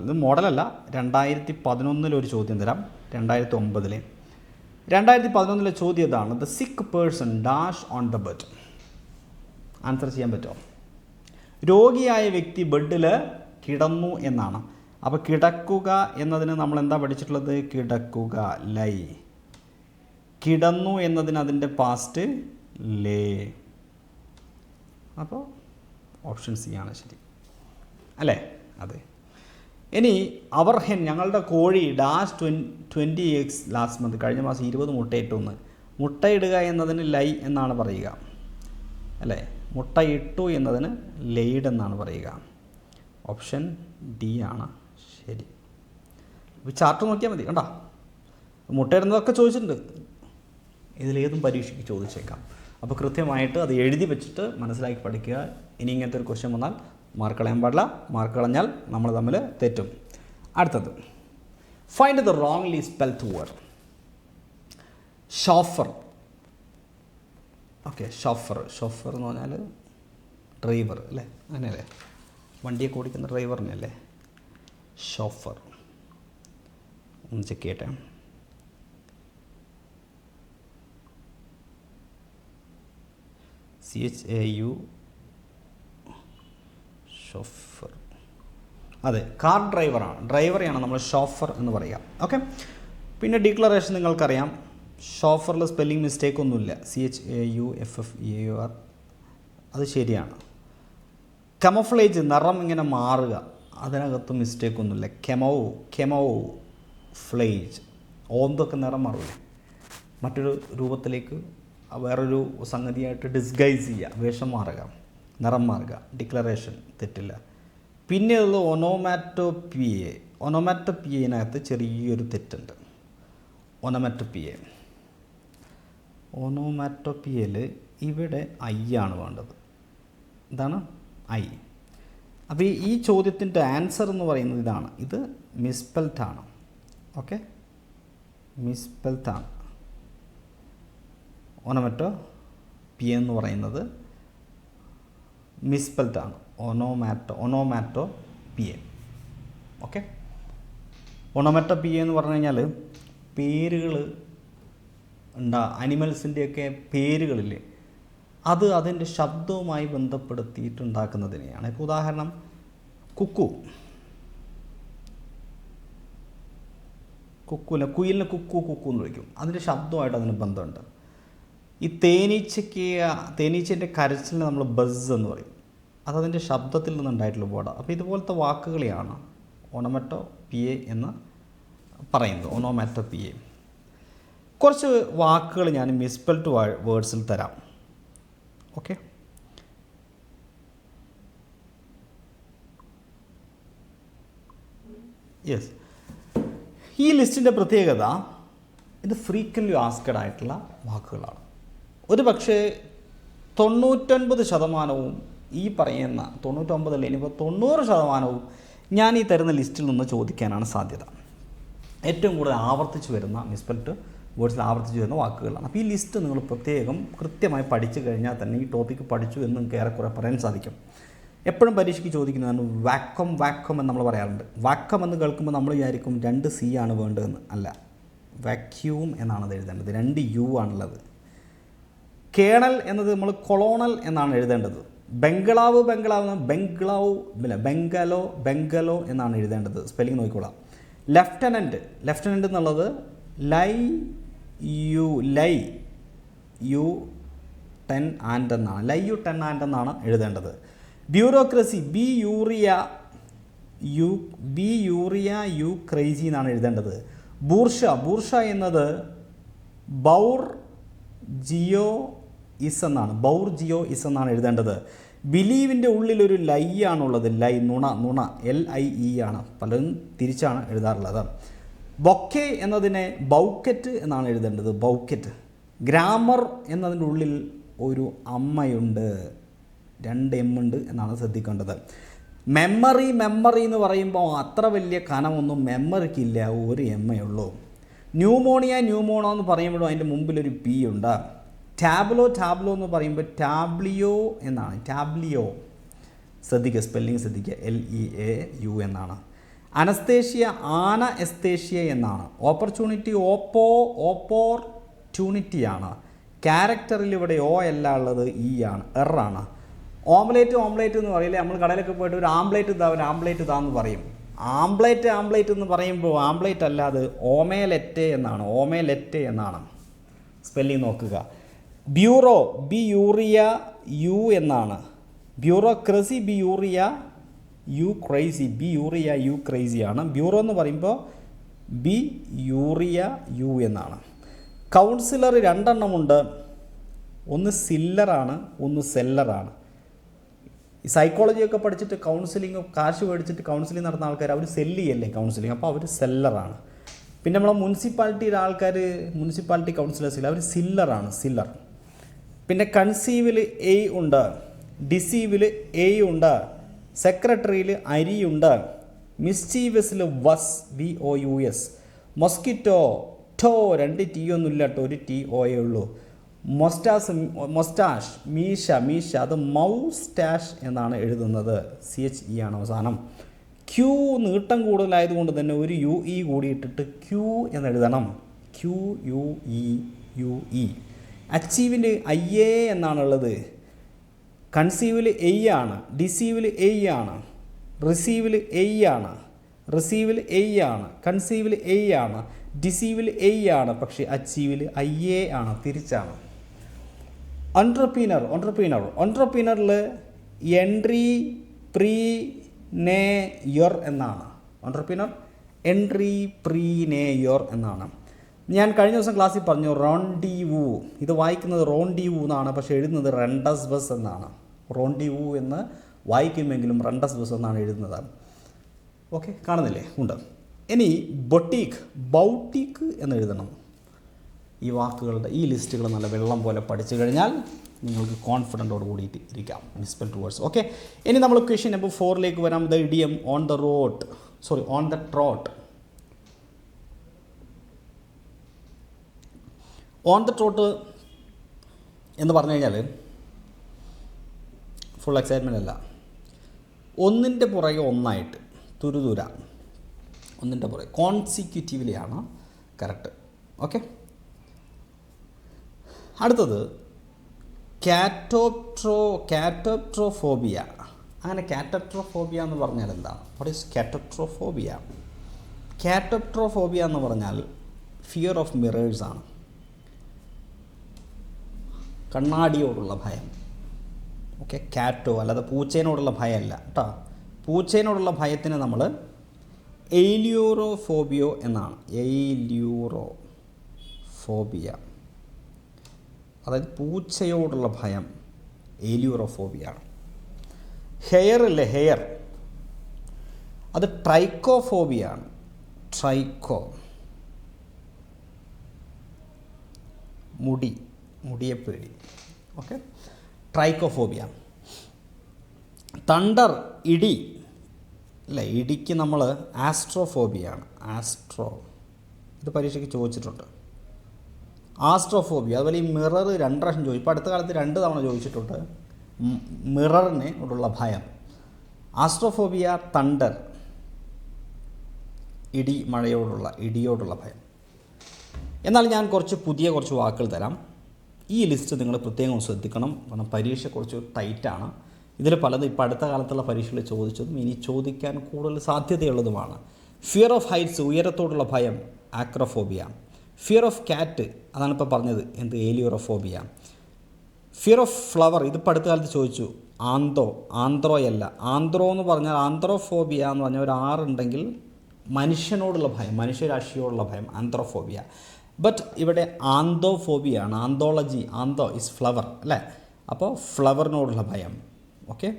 ഇത് മോഡലല്ല, 2011 ഒരു ചോദ്യം തരാം. 2011 ചോദ്യം ഇതാണ്: ദ സിക്ക് person dash on the bed. Answer ചെയ്യാൻ പറ്റുമോ? രോഗിയായ വ്യക്തി ബെഡിൽ കിടന്നു എന്നാണ്. അപ്പോൾ കിടക്കുക എന്നതിന് നമ്മൾ എന്താ പഠിച്ചിട്ടുള്ളത്? കിടക്കുക, ലൈ. കിടന്നു എന്നതിന് അതിൻ്റെ പാസ്റ്റ് ലേ. അപ്പോൾ ഓപ്ഷൻ സി ആണ് ശരി അല്ലേ? അതെ. ഇനി അവർ ഹെൻ, ഞങ്ങളുടെ കോഴി ഡാഷ് 20 eggs ലാസ്റ്റ് മന്ത്, കഴിഞ്ഞ മാസം 20 മുട്ടയിട്ടു. മുട്ടയിടുക എന്നതിന് ലൈ എന്നാണ് പറയുക അല്ലേ? മുട്ടയിട്ടു എന്നതിന് ലെയ്ഡ് എന്നാണ് പറയുക. ഓപ്ഷൻ ഡി ആണ് ശരി. ഇപ്പോൾ ചാർട്ട് നോക്കിയാൽ മതി, കണ്ടോ? മുട്ടയിടുന്നതൊക്കെ ചോദിച്ചിട്ടുണ്ട്. ഇതിലേതും പരീക്ഷയ്ക്ക് ചോദിച്ചേക്കാം. അപ്പോൾ കൃത്യമായിട്ട് അത് എഴുതി വെച്ചിട്ട് മനസ്സിലാക്കി പഠിക്കുക. ഇനി ഇങ്ങനത്തെ ഒരു ക്വസ്റ്റ്യൻ വന്നാൽ മാർക്ക് കളയാൻ പാടില്ല. മാർക്ക് കളഞ്ഞാൽ നമ്മൾ തമ്മിൽ തെറ്റും. അടുത്തത്, find the wrongly spelled word. Chauffeur. Okay, chauffeur എന്ന് പറഞ്ഞാൽ ഡ്രൈവർ അല്ലേ? അങ്ങനെയല്ലേ? വണ്ടിയൊക്കെ ഓടിക്കുന്ന ഡ്രൈവറിനല്ലേ ഷോഫർ? ഒന്ന് ചെക്ക് ചെയ്യട്ടെ. CHAU chauffeur. അതെ, കാർ ഡ്രൈവറെയാണ് നമ്മൾ ഷോഫർ എന്ന് പറയുക. ഓക്കെ. പിന്നെ ഡിക്ലറേഷൻ നിങ്ങൾക്കറിയാം. ഷോഫറിൽ സ്പെല്ലിംഗ് മിസ്റ്റേക്ക് ഒന്നുമില്ല. CHAUFFEAUR, അത് ശരിയാണ്. കെമോഫ്ലേജ്, നിറം ഇങ്ങനെ മാറുക, അതിനകത്ത് മിസ്റ്റേക്ക് ഒന്നുമില്ല. കെമോഫ്ലേജ്, ഓന്തൊക്കെ നിറം മാറില്ലേ, മറ്റൊരു രൂപത്തിലേക്ക് വേറൊരു സംഗതിയായിട്ട് ഡിസ്ഗൈസ് ചെയ്യുക, വേഷം മാറുക, നിറം മാറുക. ഡിക്ലറേഷൻ തെറ്റില്ല. പിന്നെ ഉള്ളത് ഒനോമാറ്റോപിയനകത്ത് ചെറിയൊരു തെറ്റുണ്ട്. ഒനോമാറ്റോപിയയിൽ ഇവിടെ ഐ ആണ് വേണ്ടത്. ഇതാണ് ഐ. അപ്പോൾ ഈ ചോദ്യത്തിൻ്റെ ആൻസർ എന്ന് പറയുന്നത് ഇതാണ്. ഇത് മിസ്പെൽറ്റാണ്. ഓക്കെ, മിസ്പെൽറ്റാണ്. ഒനോമാറ്റോപിയ എന്ന് പറയുന്നത് മിസ്പെൽറ്റാണ്. ഒനോമാറ്റോപിയ. ഓക്കെ. ഒനോമാറ്റോപിയ എന്ന് പറഞ്ഞു കഴിഞ്ഞാൽ പേരുകൾ അനിമൽസിൻ്റെയൊക്കെ പേരുകളില്ലേ, അത് അതിൻ്റെ ശബ്ദവുമായി ബന്ധപ്പെടുത്തിയിട്ടുണ്ടാക്കുന്നതിനെയാണ്. ഇപ്പോൾ ഉദാഹരണം, കുയിലിനെ കുക്കു എന്ന് വിളിക്കും. അതിൻ്റെ ശബ്ദമായിട്ട് അതിന് ബന്ധമുണ്ട്. ഈ തേനീച്ചൻ്റെ കരച്ചിലിനെ നമ്മൾ ബസ് എന്ന് പറയും. അതതിൻ്റെ ശബ്ദത്തിൽ നിന്നുണ്ടായിട്ടുള്ള വേർഡ്. അപ്പോൾ ഇതുപോലത്തെ വാക്കുകളെയാണ് ഒനോമാറ്റോപിയ എന്ന് പറയുന്നത്. ഒനോമാറ്റോപിയ. കുറച്ച് വാക്കുകൾ ഞാൻ മിസ്പെൽഡ് വേർഡ്സിൽ തരാം. ഓക്കെ. യെസ്, ഈ ലിസ്റ്റിൻ്റെ പ്രത്യേകത ഇത് ഫ്രീക്വൻ്റ്ലി ആസ്കഡ് ആയിട്ടുള്ള വാക്കുകളാണ്. ഒരു പക്ഷേ 99% ഈ പറയുന്ന 99 അല്ല, ഇനിയിപ്പോൾ 90% ഞാൻ ഈ തരുന്ന ലിസ്റ്റിൽ നിന്ന് ചോദിക്കാനാണ് സാധ്യത. ഏറ്റവും കൂടുതൽ ആവർത്തിച്ച് വരുന്ന മിസ്പെൽഡ് വേർഡ്സിൽ ആവർത്തിച്ച് വരുന്ന വാക്കുകളാണ്. അപ്പോൾ ഈ ലിസ്റ്റ് നിങ്ങൾ പ്രത്യേകം കൃത്യമായി പഠിച്ചു കഴിഞ്ഞാൽ തന്നെ ഈ ടോപ്പിക്ക് പഠിച്ചു എന്ന് നിങ്ങൾക്ക് ഏറെക്കുറെ പറയാൻ സാധിക്കും. എപ്പോഴും പരീക്ഷയ്ക്ക് ചോദിക്കുന്നതാണ് വാക്വം എന്ന് നമ്മൾ പറയാറുണ്ട്. വാക്വം എന്ന് കേൾക്കുമ്പോൾ നമ്മൾ വിചാരിക്കും 2 C ആണ് വേണ്ടതെന്ന്. അല്ല, വാക്യൂം എന്നാണ് അത് എഴുതേണ്ടത്. 2 U ആണുള്ളത്. കേണൽ എന്നത് നമ്മൾ കൊളോണൽ എന്നാണ് എഴുതേണ്ടത്. ബംഗളാവ് ബംഗലോ എന്നാണ് എഴുതേണ്ടത്. സ്പെല്ലിംഗ് നോക്കിക്കോളാം. ലെഫ്റ്റനൻറ്റ് എന്നുള്ളത് ലൈ യു ടെൻ ആൻഡ് എന്നാണ് എഴുതേണ്ടത്. Bureaucracy B urea U crazy എന്നാണ് എഴുതേണ്ടത്. ബൂർഷ എന്നത് ബൗർ ജിയോ ഇസ് എന്നാണ് എഴുതേണ്ടത്. ബിലീവിൻ്റെ ഉള്ളിലൊരു ലൈ ആണുള്ളത്. നുണ LIE ആണ്. പലരും തിരിച്ചാണ് എഴുതാറുള്ളത്. ബൊക്കെ എന്നതിനെ ബൗക്കറ്റ് എന്നാണ് എഴുതേണ്ടത്. ബൗക്കറ്റ്. ഗ്രാമർ എന്നതിൻ്റെ ഉള്ളിൽ ഒരു അമ്മയുണ്ട്. 2 M ഉണ്ട് എന്നാണ് ശ്രദ്ധിക്കേണ്ടത്. മെമ്മറി എന്ന് പറയുമ്പോൾ അത്ര വലിയ കനമൊന്നും മെമ്മറിക്കില്ല, ഒരു ഉള്ളൂ. ന്യൂമോണോ എന്ന് പറയുമ്പോഴും അതിൻ്റെ മുമ്പിലൊരു പി ഉണ്ട്. ടാബ്ലോ എന്ന് പറയുമ്പോൾ ടാബ്ലിയോ എന്നാണ്. ടാബ്ലിയോ, ശ്രദ്ധിക്കുക, സ്പെല്ലിങ് ശ്രദ്ധിക്കുക, LEAU എന്നാണ്. അനസ്തേഷ്യ ആനഎസ്തേഷ്യ എന്നാണ്. ഓപ്പർച്യൂണിറ്റി ഓപ്പോർച്യൂണിറ്റിയാണ്. ക്യാരക്ടറിൽ ഇവിടെ O അല്ല ഉള്ളത്, E ആണ്, എറാണ്. ഓംലേറ്റ് എന്ന് പറയില്ലേ, നമ്മൾ കടയിലൊക്കെ പോയിട്ട് ഒരു ആംപ്ലേറ്റ് ഇതാന്ന് പറയും. ആംപ്ലേറ്റ് എന്ന് പറയുമ്പോൾ ആംപ്ലേറ്റ് അല്ലാതെ ഓമേലെറ്റ് എന്നാണ് സ്പെല്ലിങ് നോക്കുക. ബ്യൂറോ, യൂറിയ യു എന്നാണ്. ബ്യൂറോക്രസി, യു ക്രൈസി ആണ്. ബ്യൂറോ എന്ന് പറയുമ്പോൾ യൂറിയ യു എന്നാണ്. കൗൺസിലർ 2 എണ്ണമുണ്ട്. ഒന്ന് സില്ലറാണ്, ഒന്ന് സെല്ലറാണ്. ഈ സൈക്കോളജിയൊക്കെ പഠിച്ചിട്ട് കൗൺസിലിംഗ് കാശ് മേടിച്ചിട്ട് കൗൺസിലിംഗ് നടത്തുന്ന ആൾക്കാർ അവർ സെല്ല് ചെയ്യല്ലേ കൗൺസിലിംഗ്, അപ്പോൾ അവർ സെല്ലറാണ്. പിന്നെ നമ്മളെ മുനിസിപ്പാലിറ്റിയുടെ ആൾക്കാർ, മുനിസിപ്പാലിറ്റി കൗൺസിലേഴ്സിൽ അവർ സില്ലർ. പിന്നെ കൺസീവിൽ A ഉണ്ട്, ഡിസീവിൽ A ഉണ്ട്, സെക്രട്ടറിയിൽ അരിയുണ്ട്, മിസ്ചീവസിൽ VOUS, മൊസ്കിറ്റോ 2 T ഒന്നുമില്ല കേട്ടോ, ഒരു TO ഉള്ളൂ. മൊസ്റ്റാഷ്, മീശ, അത് മൗസ്റ്റാഷ് എന്നാണ് എഴുതുന്നത്, CHE ആണ് അവസാനം. Q നീട്ടം കൂടുതലായതുകൊണ്ട് തന്നെ ഒരു UE കൂടി ഇട്ടിട്ട് Q എന്നെഴുതണം, QUE. അച്ചീവിന് IA എന്നാണുള്ളത്. കൺസീവിൽ A ആണ്, ഡിസീവിൽ A ആണ്, റിസീവിൽ A ആണ്, കൺസീവിൽ A ആണ്, ഡിസീവിൽ A ആണ്, പക്ഷേ അച്ചീവിൽ IA ആണ്, തിരിച്ചാണ്. ഓൺട്രപ്രീനറിൽ എൻട്രിപ്രീനേയർ എന്നാണ്. എൻട്രിപ്രീനേയർ എന്നാണ്. ഞാൻ കഴിഞ്ഞ ദിവസം ക്ലാസ്സിൽ പറഞ്ഞു റോണ്ടിവൂ, ഇത് വായിക്കുന്നത് റോണ്ടിവൂ എന്നാണ്, പക്ഷേ എഴുതുന്നത് റെൻഡസ്ബസ് എന്നാണ്. റോണ്ടിവൂ എന്ന് വായിക്കുമെങ്കിലും റെൻഡസ്ബസ് എന്നാണ് എഴുതുന്നത്. ഓക്കെ, കാണുന്നില്ലേ? ഉണ്ട്. ഇനി ബൗട്ടീക്ക് എന്ന് എഴുതണം. ഈ വാക്കുകളുടെ ഈ ലിസ്റ്റുകൾ നല്ല വെള്ളം പോലെ പഠിച്ചു കഴിഞ്ഞാൽ നിങ്ങൾക്ക് കോൺഫിഡൻറ്റോട് കൂടിയിട്ട് ഇരിക്കാം. Misspelled words. ഓക്കെ, ഇനി നമ്മൾ ക്വസ്റ്റ്യൻ നമ്പർ 4 വരാം. The idiom on the trot. On the trot എന്ന് പറഞ്ഞു കഴിഞ്ഞാൽ ഫുൾ എക്സൈറ്റ്മെൻ്റ് അല്ല, ഒന്നിൻ്റെ പുറകെ ഒന്നായിട്ട് തുരുതുര, ഒന്നിൻ്റെ പുറകെ കോൺസിക്യൂറ്റീവ്ലി ആണ് കറക്റ്റ്. ഓക്കെ, അടുത്തത് കാറ്റോപ്ട്രോഫോബിയ. അങ്ങനെ കാറ്റോപ്ട്രോഫോബിയ എന്ന് പറഞ്ഞാൽ എന്താണ്? What is കാറ്റോപ്ട്രോഫോബിയ? കാറ്റോപ്ട്രോഫോബിയ എന്ന് പറഞ്ഞാൽ ഫിയർ ഓഫ് മിറേഴ്സ് ആണ്, കണ്ണാടിയോടുള്ള ഭയം. ഓക്കെ, കാറ്റോ അല്ലാതെ പൂച്ചേനോടുള്ള ഭയമല്ല കേട്ടോ. പൂച്ചേനോടുള്ള ഭയത്തിന് നമ്മൾ എയ്ലിയൂറോഫോബിയോ എന്നാണ്. എയ്ലിയൂറോഫോബിയ, അതായത് പൂച്ചയോടുള്ള ഭയം എയ്ലിയൂറോഫോബിയാണ്. ഹെയർ, അത് ട്രൈക്കോഫോബിയാണ്. മുടിയെ പേടി. ഓക്കെ, ട്രൈക്കോഫോബിയ. തണ്ടർ, ഇടി അല്ലേ, ഇടിക്ക് നമ്മൾ ആസ്ട്രോഫോബിയാണ്. ഇത് പരീക്ഷയ്ക്ക് ചോദിച്ചിട്ടുണ്ട്. ആസ്ട്രോഫോബിയ. അതുപോലെ ഈ മിറർ 2 പ്രാവശ്യം ചോദിച്ചു. ഇപ്പോൾ അടുത്ത കാലത്ത് 2 തവണ ചോദിച്ചിട്ടുണ്ട്. മിററിനോടുള്ള ഭയം. ആസ്ട്രോഫോബിയ, തണ്ടർ, ഇടിയോടുള്ള ഭയം. എന്നാൽ ഞാൻ പുതിയ കുറച്ച് വാക്കുകൾ തരാം. ഈ ലിസ്റ്റ് നിങ്ങൾ പ്രത്യേകം ശ്രദ്ധിക്കണം, കാരണം പരീക്ഷ കുറച്ച് ടൈറ്റാണ്. ഇതിൽ പലതും ഇപ്പോൾ അടുത്ത കാലത്തുള്ള പരീക്ഷയിൽ ചോദിച്ചതും ഇനി ചോദിക്കാൻ കൂടുതൽ സാധ്യതയുള്ളതുമാണ്. ഫിയർ ഓഫ് ഹൈറ്റ്സ്, ഉയരത്തോടുള്ള ഭയം, ആക്രോഫോബിയ. ഫിയർ ഓഫ് കാറ്റ്, അതാണ് ഇപ്പോൾ പറഞ്ഞത്, എലിയൂറോഫോബിയ. ഫിയർ ഓഫ് ഫ്ലവർ, ഇതിപ്പോൾ അടുത്ത കാലത്ത് ചോദിച്ചു. ആന്ത്രോയല്ല, ആന്ത്രോ എന്ന് പറഞ്ഞാൽ ആന്ത്രോഫോബിയ എന്ന് പറഞ്ഞാൽ ഒരു 6 ഉണ്ടെങ്കിൽ മനുഷ്യനോടുള്ള ഭയം, മനുഷ്യരാശിയോടുള്ള ഭയം, ആന്ത്രോഫോബിയ. ബട്ട് ഇവിടെ ആന്തോഫോബിയാണ്. ആന്തോളജി, ഇസ് ഫ്ലവർ അല്ലേ, അപ്പോൾ ഫ്ലവറിനോടുള്ള ഭയം. ഓക്കെ,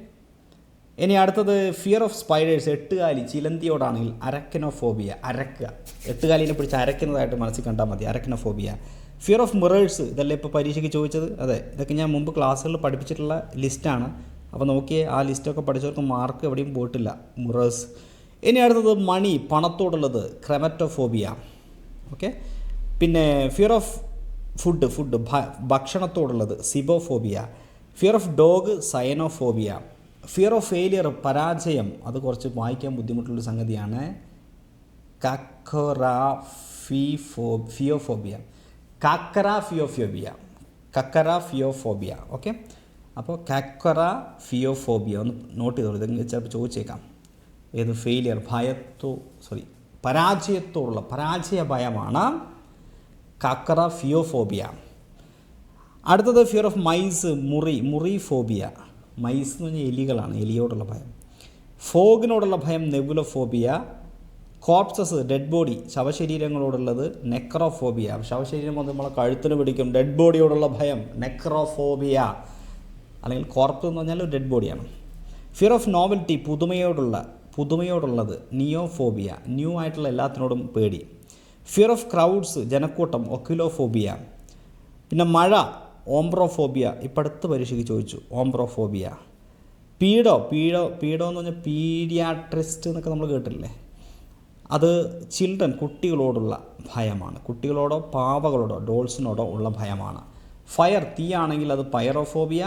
ഇനി അടുത്തത് ഫിയർ ഓഫ് സ്പൈഡേഴ്സ്, 8 കാലി, ചിലന്തിയോടാണെങ്കിൽ അരക്കനോഫോബിയ, അരക്കുക, 8 കാലിനെ പിടിച്ച് അരക്കുന്നതായിട്ട് മനസ്സിൽ കണ്ടാൽ മതി, അരക്കനോഫോബിയ. ഫിയർ ഓഫ് മിറേഴ്സ്, ഇതല്ലേ ഇപ്പോൾ പരീക്ഷയ്ക്ക് ചോദിച്ചത്. അതെ, ഇതൊക്കെ ഞാൻ മുമ്പ് ക്ലാസ്സുകളിൽ പഠിപ്പിച്ചിട്ടുള്ള ലിസ്റ്റാണ്. അപ്പോൾ നോക്കിയേ, ആ ലിസ്റ്റൊക്കെ പഠിച്ചവർക്ക് മാർക്ക് എവിടെയും പോയിട്ടില്ല. മിറേഴ്സ്. ഇനി അടുത്തത് മണി, പണത്തോടുള്ളത് ക്രെമറ്റോഫോബിയ. ഓക്കെ. പിന്നെ ഫിയർ ഓഫ് ഫുഡ് ഭക്ഷണത്തോടുള്ളത് cibophobia. Fear of dog cynophobia. Fear of failure പരാജയം, അത് കുറച്ച് വായിക്കാൻ ബുദ്ധിമുട്ടുള്ള സംഗതിയാണ്. ഫിയോഫോബിയ. കക്കറാഫിയോഫോബിയ. ഓക്കെ. അപ്പോൾ ഫിയോഫോബിയ ഒന്ന് നോട്ട് ചെയ്തോളൂ, ഇതെങ്കിൽ ചിലപ്പോൾ ചോദിച്ചേക്കാം. ഏത് ഫെയിലിയർ പരാജയത്തോടുള്ള പരാജയ ഭയമാണ് ഫിയോഫോബിയ. അടുത്തത് ഫിയർ ഓഫ് മൈസ്, മുറിഫോബിയ. മൈസ് എന്ന് പറഞ്ഞാൽ എലികളാണ്, എലിയോടുള്ള ഭയം. ഫോഗിനോടുള്ള ഭയം നെബുലോഫോബിയ. കോർപ്സസ്, ഡെഡ് ബോഡി, ശവശരീരങ്ങളോടുള്ളത് നെക്രോഫോബിയ. ശവശരീരം വന്ന് നമ്മളെ കഴുത്തിന് പിടിക്കും. ഡെഡ് ബോഡിയോടുള്ള ഭയം നെക്രോഫോബിയ, അല്ലെങ്കിൽ കോർപ്സ് എന്ന് പറഞ്ഞാൽ ഡെഡ് ബോഡിയാണ്. ഫിയർ ഓഫ് നോവൽറ്റി, പുതുമയോടുള്ളത് നിയോഫോബിയ. ന്യൂ ആയിട്ടുള്ള എല്ലാത്തിനോടും പേടി. ഫിയർ ഓഫ് ക്രൗഡ്സ്, ജനക്കൂട്ടം, ഒക്യുലോഫോബിയ. പിന്നെ മഴ, ഓംബ്രോഫോബിയ. ഇപ്പോൾ അടുത്ത പരീക്ഷയ്ക്ക് ചോദിച്ചു, ഓംബ്രോഫോബിയ. പീഡോ എന്ന് പറഞ്ഞാൽ പീഡിയാട്രിസ്റ്റ് എന്നൊക്കെ നമ്മൾ കേട്ടില്ലേ, അത് ചിൽഡ്രൻ, കുട്ടികളോടുള്ള ഭയമാണ്. കുട്ടികളോടോ പാവകളോടോ ഡോൾസിനോടോ ഉള്ള ഭയമാണ്. ഫയർ, തീയാണെങ്കിൽ അത് പൈറോഫോബിയ.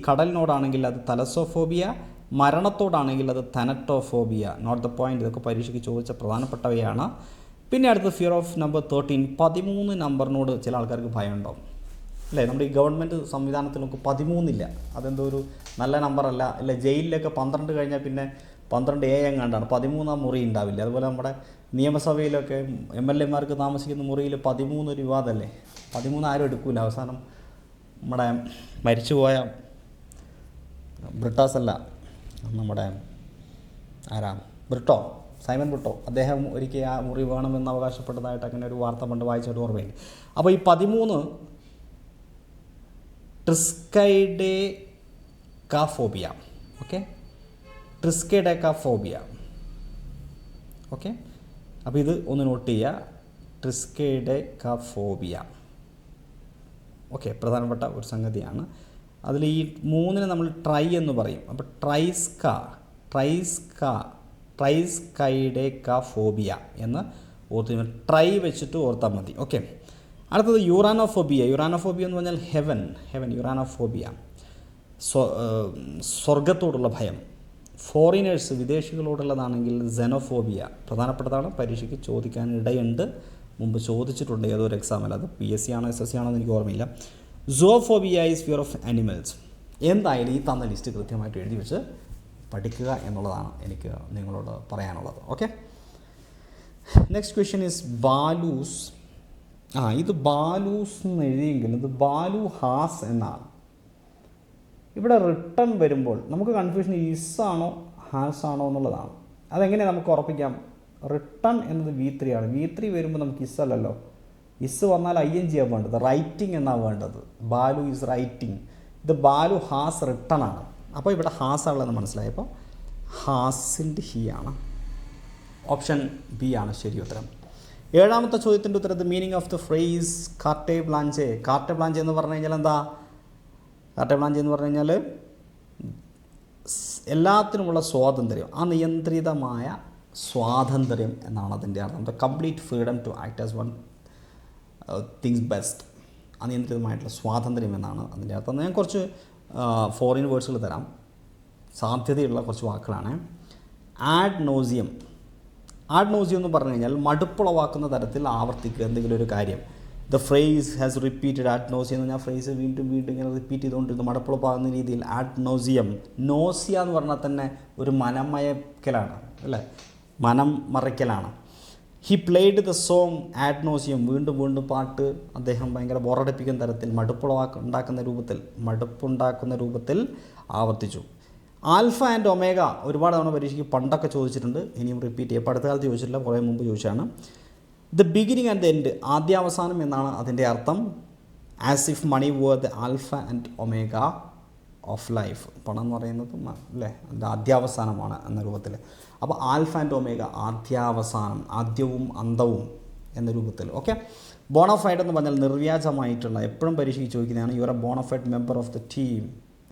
കടലിനോടാണെങ്കിൽ അത് തലസോഫോബിയ. മരണത്തോടാണെങ്കിൽ അത് തനറ്റോഫോബിയ. Not the point. ഇതൊക്കെ പരീക്ഷയ്ക്ക് ചോദിച്ച പ്രധാനപ്പെട്ടവയാണ്. പിന്നെ അടുത്ത ഫിയർ ഓഫ് നമ്പർ 13, 13 നമ്പറിനോട് ചില ആൾക്കാർക്ക് ഭയമുണ്ടാവും അല്ലേ. നമ്മുടെ ഈ ഗവൺമെൻറ് സംവിധാനത്തിലൊക്കെ 13 ഇല്ല, അതെന്തോ ഒരു നല്ല നമ്പറല്ല. അല്ല, ജയിലിലൊക്കെ 12 കഴിഞ്ഞാൽ പിന്നെ 12A എങ്ങാണ്ടാണ്, 13 മുറി ഉണ്ടാവില്ല. അതുപോലെ നമ്മുടെ നിയമസഭയിലൊക്കെ MLA-മാർക്ക് താമസിക്കുന്ന മുറിയിൽ 13 ഒരു വിവാദമല്ലേ. 13 ആരും എടുക്കില്ല. അവസാനം നമ്മുടെ മരിച്ചുപോയ ബ്രിട്ടാസല്ല, നമ്മുടെ സൈമൺ ബ്രിട്ടോ, അദ്ദേഹം ഒരിക്കൽ ആ മുറി വേണമെന്ന് അവകാശപ്പെട്ടതായിട്ട് അങ്ങനെ ഒരു വാർത്ത പണ്ട് വായിച്ചിട്ട് ഓർമ്മയില്ല. അപ്പോൾ ഈ 13 ട്രിസ്കൈഡേക്കാഫോബിയ. ഓക്കെ, ട്രിസ്കൈഡേക്കാഫോബിയ. ഓക്കെ, അപ്പോൾ ഇത് ഒന്ന് നോട്ട് ചെയ്യുക, ട്രിസ്കൈഡേക്കാഫോബിയ. ഓക്കെ, പ്രധാനപ്പെട്ട ഒരു സംഗതിയാണ്. അതിൽ ഈ 3 നമ്മൾ ട്രൈ എന്ന് പറയും. അപ്പോൾ ട്രൈസ്കൈഡേക്കാഫോബിയ എന്ന് ഓർത്ത് ട്രൈ വെച്ചിട്ട് ഓർത്താൽ മതി. ഓക്കെ. അടുത്തത് യുറാനോഫോബിയ. യുറാനോഫോബിയ എന്ന് പറഞ്ഞാൽ ഹെവൻ. യുറാനോഫോബിയ, സ്വർഗത്തോടുള്ള ഭയം. ഫോറിനേഴ്സ്, വിദേശികളോടുള്ളതാണെങ്കിൽ സെനോഫോബിയ. പ്രധാനപ്പെട്ടതാണ്, പരീക്ഷയ്ക്ക് ചോദിക്കാൻ ഇടയുണ്ട്, മുമ്പ് ചോദിച്ചിട്ടുണ്ട് ഏതോ ഒരു എക്സാമിൽ. അത് PSC ആണോ SSC ആണോ എന്ന് എനിക്ക് ഓർമ്മയില്ല. Zoophobia is fear of animals. എന്തായാലും ഈ തന്ന ലിസ്റ്റ് കൃത്യമായിട്ട് എഴുതി വെച്ച് പഠിക്കുക എന്നുള്ളതാണ് എനിക്ക് നിങ്ങളോട് പറയാനുള്ളത്. ഓക്കെ. നെക്സ്റ്റ് ക്വസ്റ്റ്യൻ ഈസ് ബാലൂസ്. ഇത് ബാലൂസ് എന്ന് എഴുതിയെങ്കിലും ഇത് ബാലു ഹാസ് എന്നാണ്. ഇവിടെ റിട്ടേൺ വരുമ്പോൾ നമുക്ക് കൺഫ്യൂഷൻ ഇസാണോ ഹാസ് ആണോ എന്നുള്ളതാണ്. അതെങ്ങനെയാണ് നമുക്ക് ഉറപ്പിക്കാം? റിട്ടേൺ എന്നത് V3 ആണ്. V3 വരുമ്പോൾ നമുക്ക് ഇസ്സല്ലല്ലോ, ഇസ് വന്നാൽ ING ആണ് വേണ്ടത്, റൈറ്റിംഗ് എന്നാണ് വേണ്ടത്. Balu is writing. ഇത് ബാലു ഹാസ് റിട്ടേൺ ആണ്. അപ്പോൾ ഇവിടെ ഹാസ് ആണുള്ളതെന്ന് മനസ്സിലായപ്പോൾ ഹാസിൻ്റെ ഹി ആണ്. ഓപ്ഷൻ B ആണ് ശരി ഉത്തരം. 7ാമത്തെ ചോദ്യത്തിൻ്റെ ഉത്തരത്തിൽ meaning of the phrase carte ബ്ലാഞ്ചെ. Carte ബ്ലാഞ്ചെ എന്ന് പറഞ്ഞു കഴിഞ്ഞാൽ എന്താ? കാർട്ടെ ബ്ലാഞ്ചെ എന്ന് പറഞ്ഞു കഴിഞ്ഞാൽ എല്ലാത്തിനുമുള്ള സ്വാതന്ത്ര്യം, അനിയന്ത്രിതമായ സ്വാതന്ത്ര്യം എന്നാണ് അതിൻ്റെ അർത്ഥം. The complete freedom to act as one thinks best. അനിയന്ത്രിതമായിട്ടുള്ള സ്വാതന്ത്ര്യം എന്നാണ് അതിൻ്റെ അർത്ഥം. ഞാൻ കുറച്ച് ഫോറിൻ വേർഡ്സുകൾ തരാം, സാധ്യതയുള്ള കുറച്ച് വാക്കുകളാണ്. ആഡ് നോസിയം എന്ന് പറഞ്ഞു കഴിഞ്ഞാൽ മടുപ്പുളവാക്കുന്ന തരത്തിൽ ആവർത്തിക്കുക എന്തെങ്കിലും ഒരു കാര്യം. The phrase has repeated ad nauseam എന്ന് പറഞ്ഞാൽ ഫ്രേസ് വീണ്ടും ഇങ്ങനെ റിപ്പീറ്റ് ചെയ്തുകൊണ്ടിരുന്നു മടുപ്പുളവാകുന്ന രീതിയിൽ. ആഡ് നോസിയം, നോസിയ എന്ന് പറഞ്ഞാൽ തന്നെ ഒരു മനം മയക്കലാണ് അല്ലേ, മനം മറയ്ക്കലാണ്. He played the song ad nauseam. വീണ്ടും പാട്ട് അദ്ദേഹം ഭയങ്കര ബോറടിപ്പിക്കുന്ന തരത്തിൽ മടുപ്പുണ്ടാക്കുന്ന രൂപത്തിൽ ആവർത്തിച്ചു. ആൽഫ ആൻഡ് ഒമേഗ ഒരുപാട് തവണ പരീക്ഷയ്ക്ക് പണ്ടൊക്കെ ചോദിച്ചിട്ടുണ്ട്, ഇനിയും റിപ്പീറ്റ് ചെയ്യുക. ഇപ്പോൾ അടുത്ത കാലത്ത് ചോദിച്ചിട്ടില്ല, കുറേ മുമ്പ് ചോദിച്ചാണ്. The beginning and the end, ആദ്യാവസാനം എന്നാണ് അതിൻ്റെ അർത്ഥം. As if money were the alpha and omega of life. പണം എന്ന് പറയുന്നത് അല്ലേ അതിൻ്റെ ആദ്യാവസാനമാണ് എന്ന രൂപത്തിൽ. അപ്പോൾ ആൽഫ ആൻഡ് ഒമേഗ ആദ്യാവസാനം, ആദ്യവും അന്തവും എന്ന രൂപത്തിൽ. ഓക്കെ. ബോണഫൈഡ് എന്ന് പറഞ്ഞാൽ നിർവ്യാജമായിട്ടുള്ള, എപ്പോഴും പരീക്ഷയ്ക്ക് ചോദിക്കുന്നതാണ്. You are a bona fide member of the team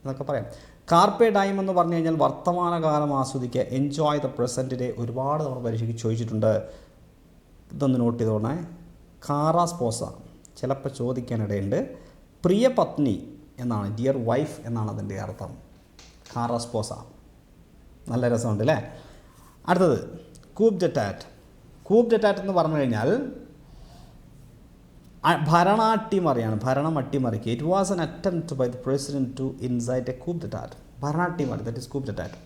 എന്നൊക്കെ പറയാം. കാർപ്പെ ഡൈം എന്ന് പറഞ്ഞു കഴിഞ്ഞാൽ വർത്തമാനകാലം ആസ്വദിക്കുക, എൻജോയ് ദ പ്രസൻറ്റിനെ ഒരുപാട് തവണ പരീക്ഷയ്ക്ക് ചോദിച്ചിട്ടുണ്ട്. ഇതൊന്ന് നോട്ട് ചെയ്തോണേ. കാറാ സ്പോസ ചിലപ്പോൾ ചോദിക്കാനിടയുണ്ട്. പ്രിയ പത്നി എന്നാണ്, ഡിയർ വൈഫ് എന്നാണ് അതിൻ്റെ അർത്ഥം. കാറാ സ്പോസ നല്ല രസമുണ്ട് അല്ലേ. അടുത്തത് coup d'état. Coup d'état എന്ന് പറഞ്ഞു കഴിഞ്ഞാൽ ഭരണാട്ടിമറിയാണ്, ഭരണം അട്ടിമറിക്കുക. It was an attempt by the president to incite a coup d'état. ഭരണാട്ടിമറി, that is coup d'état.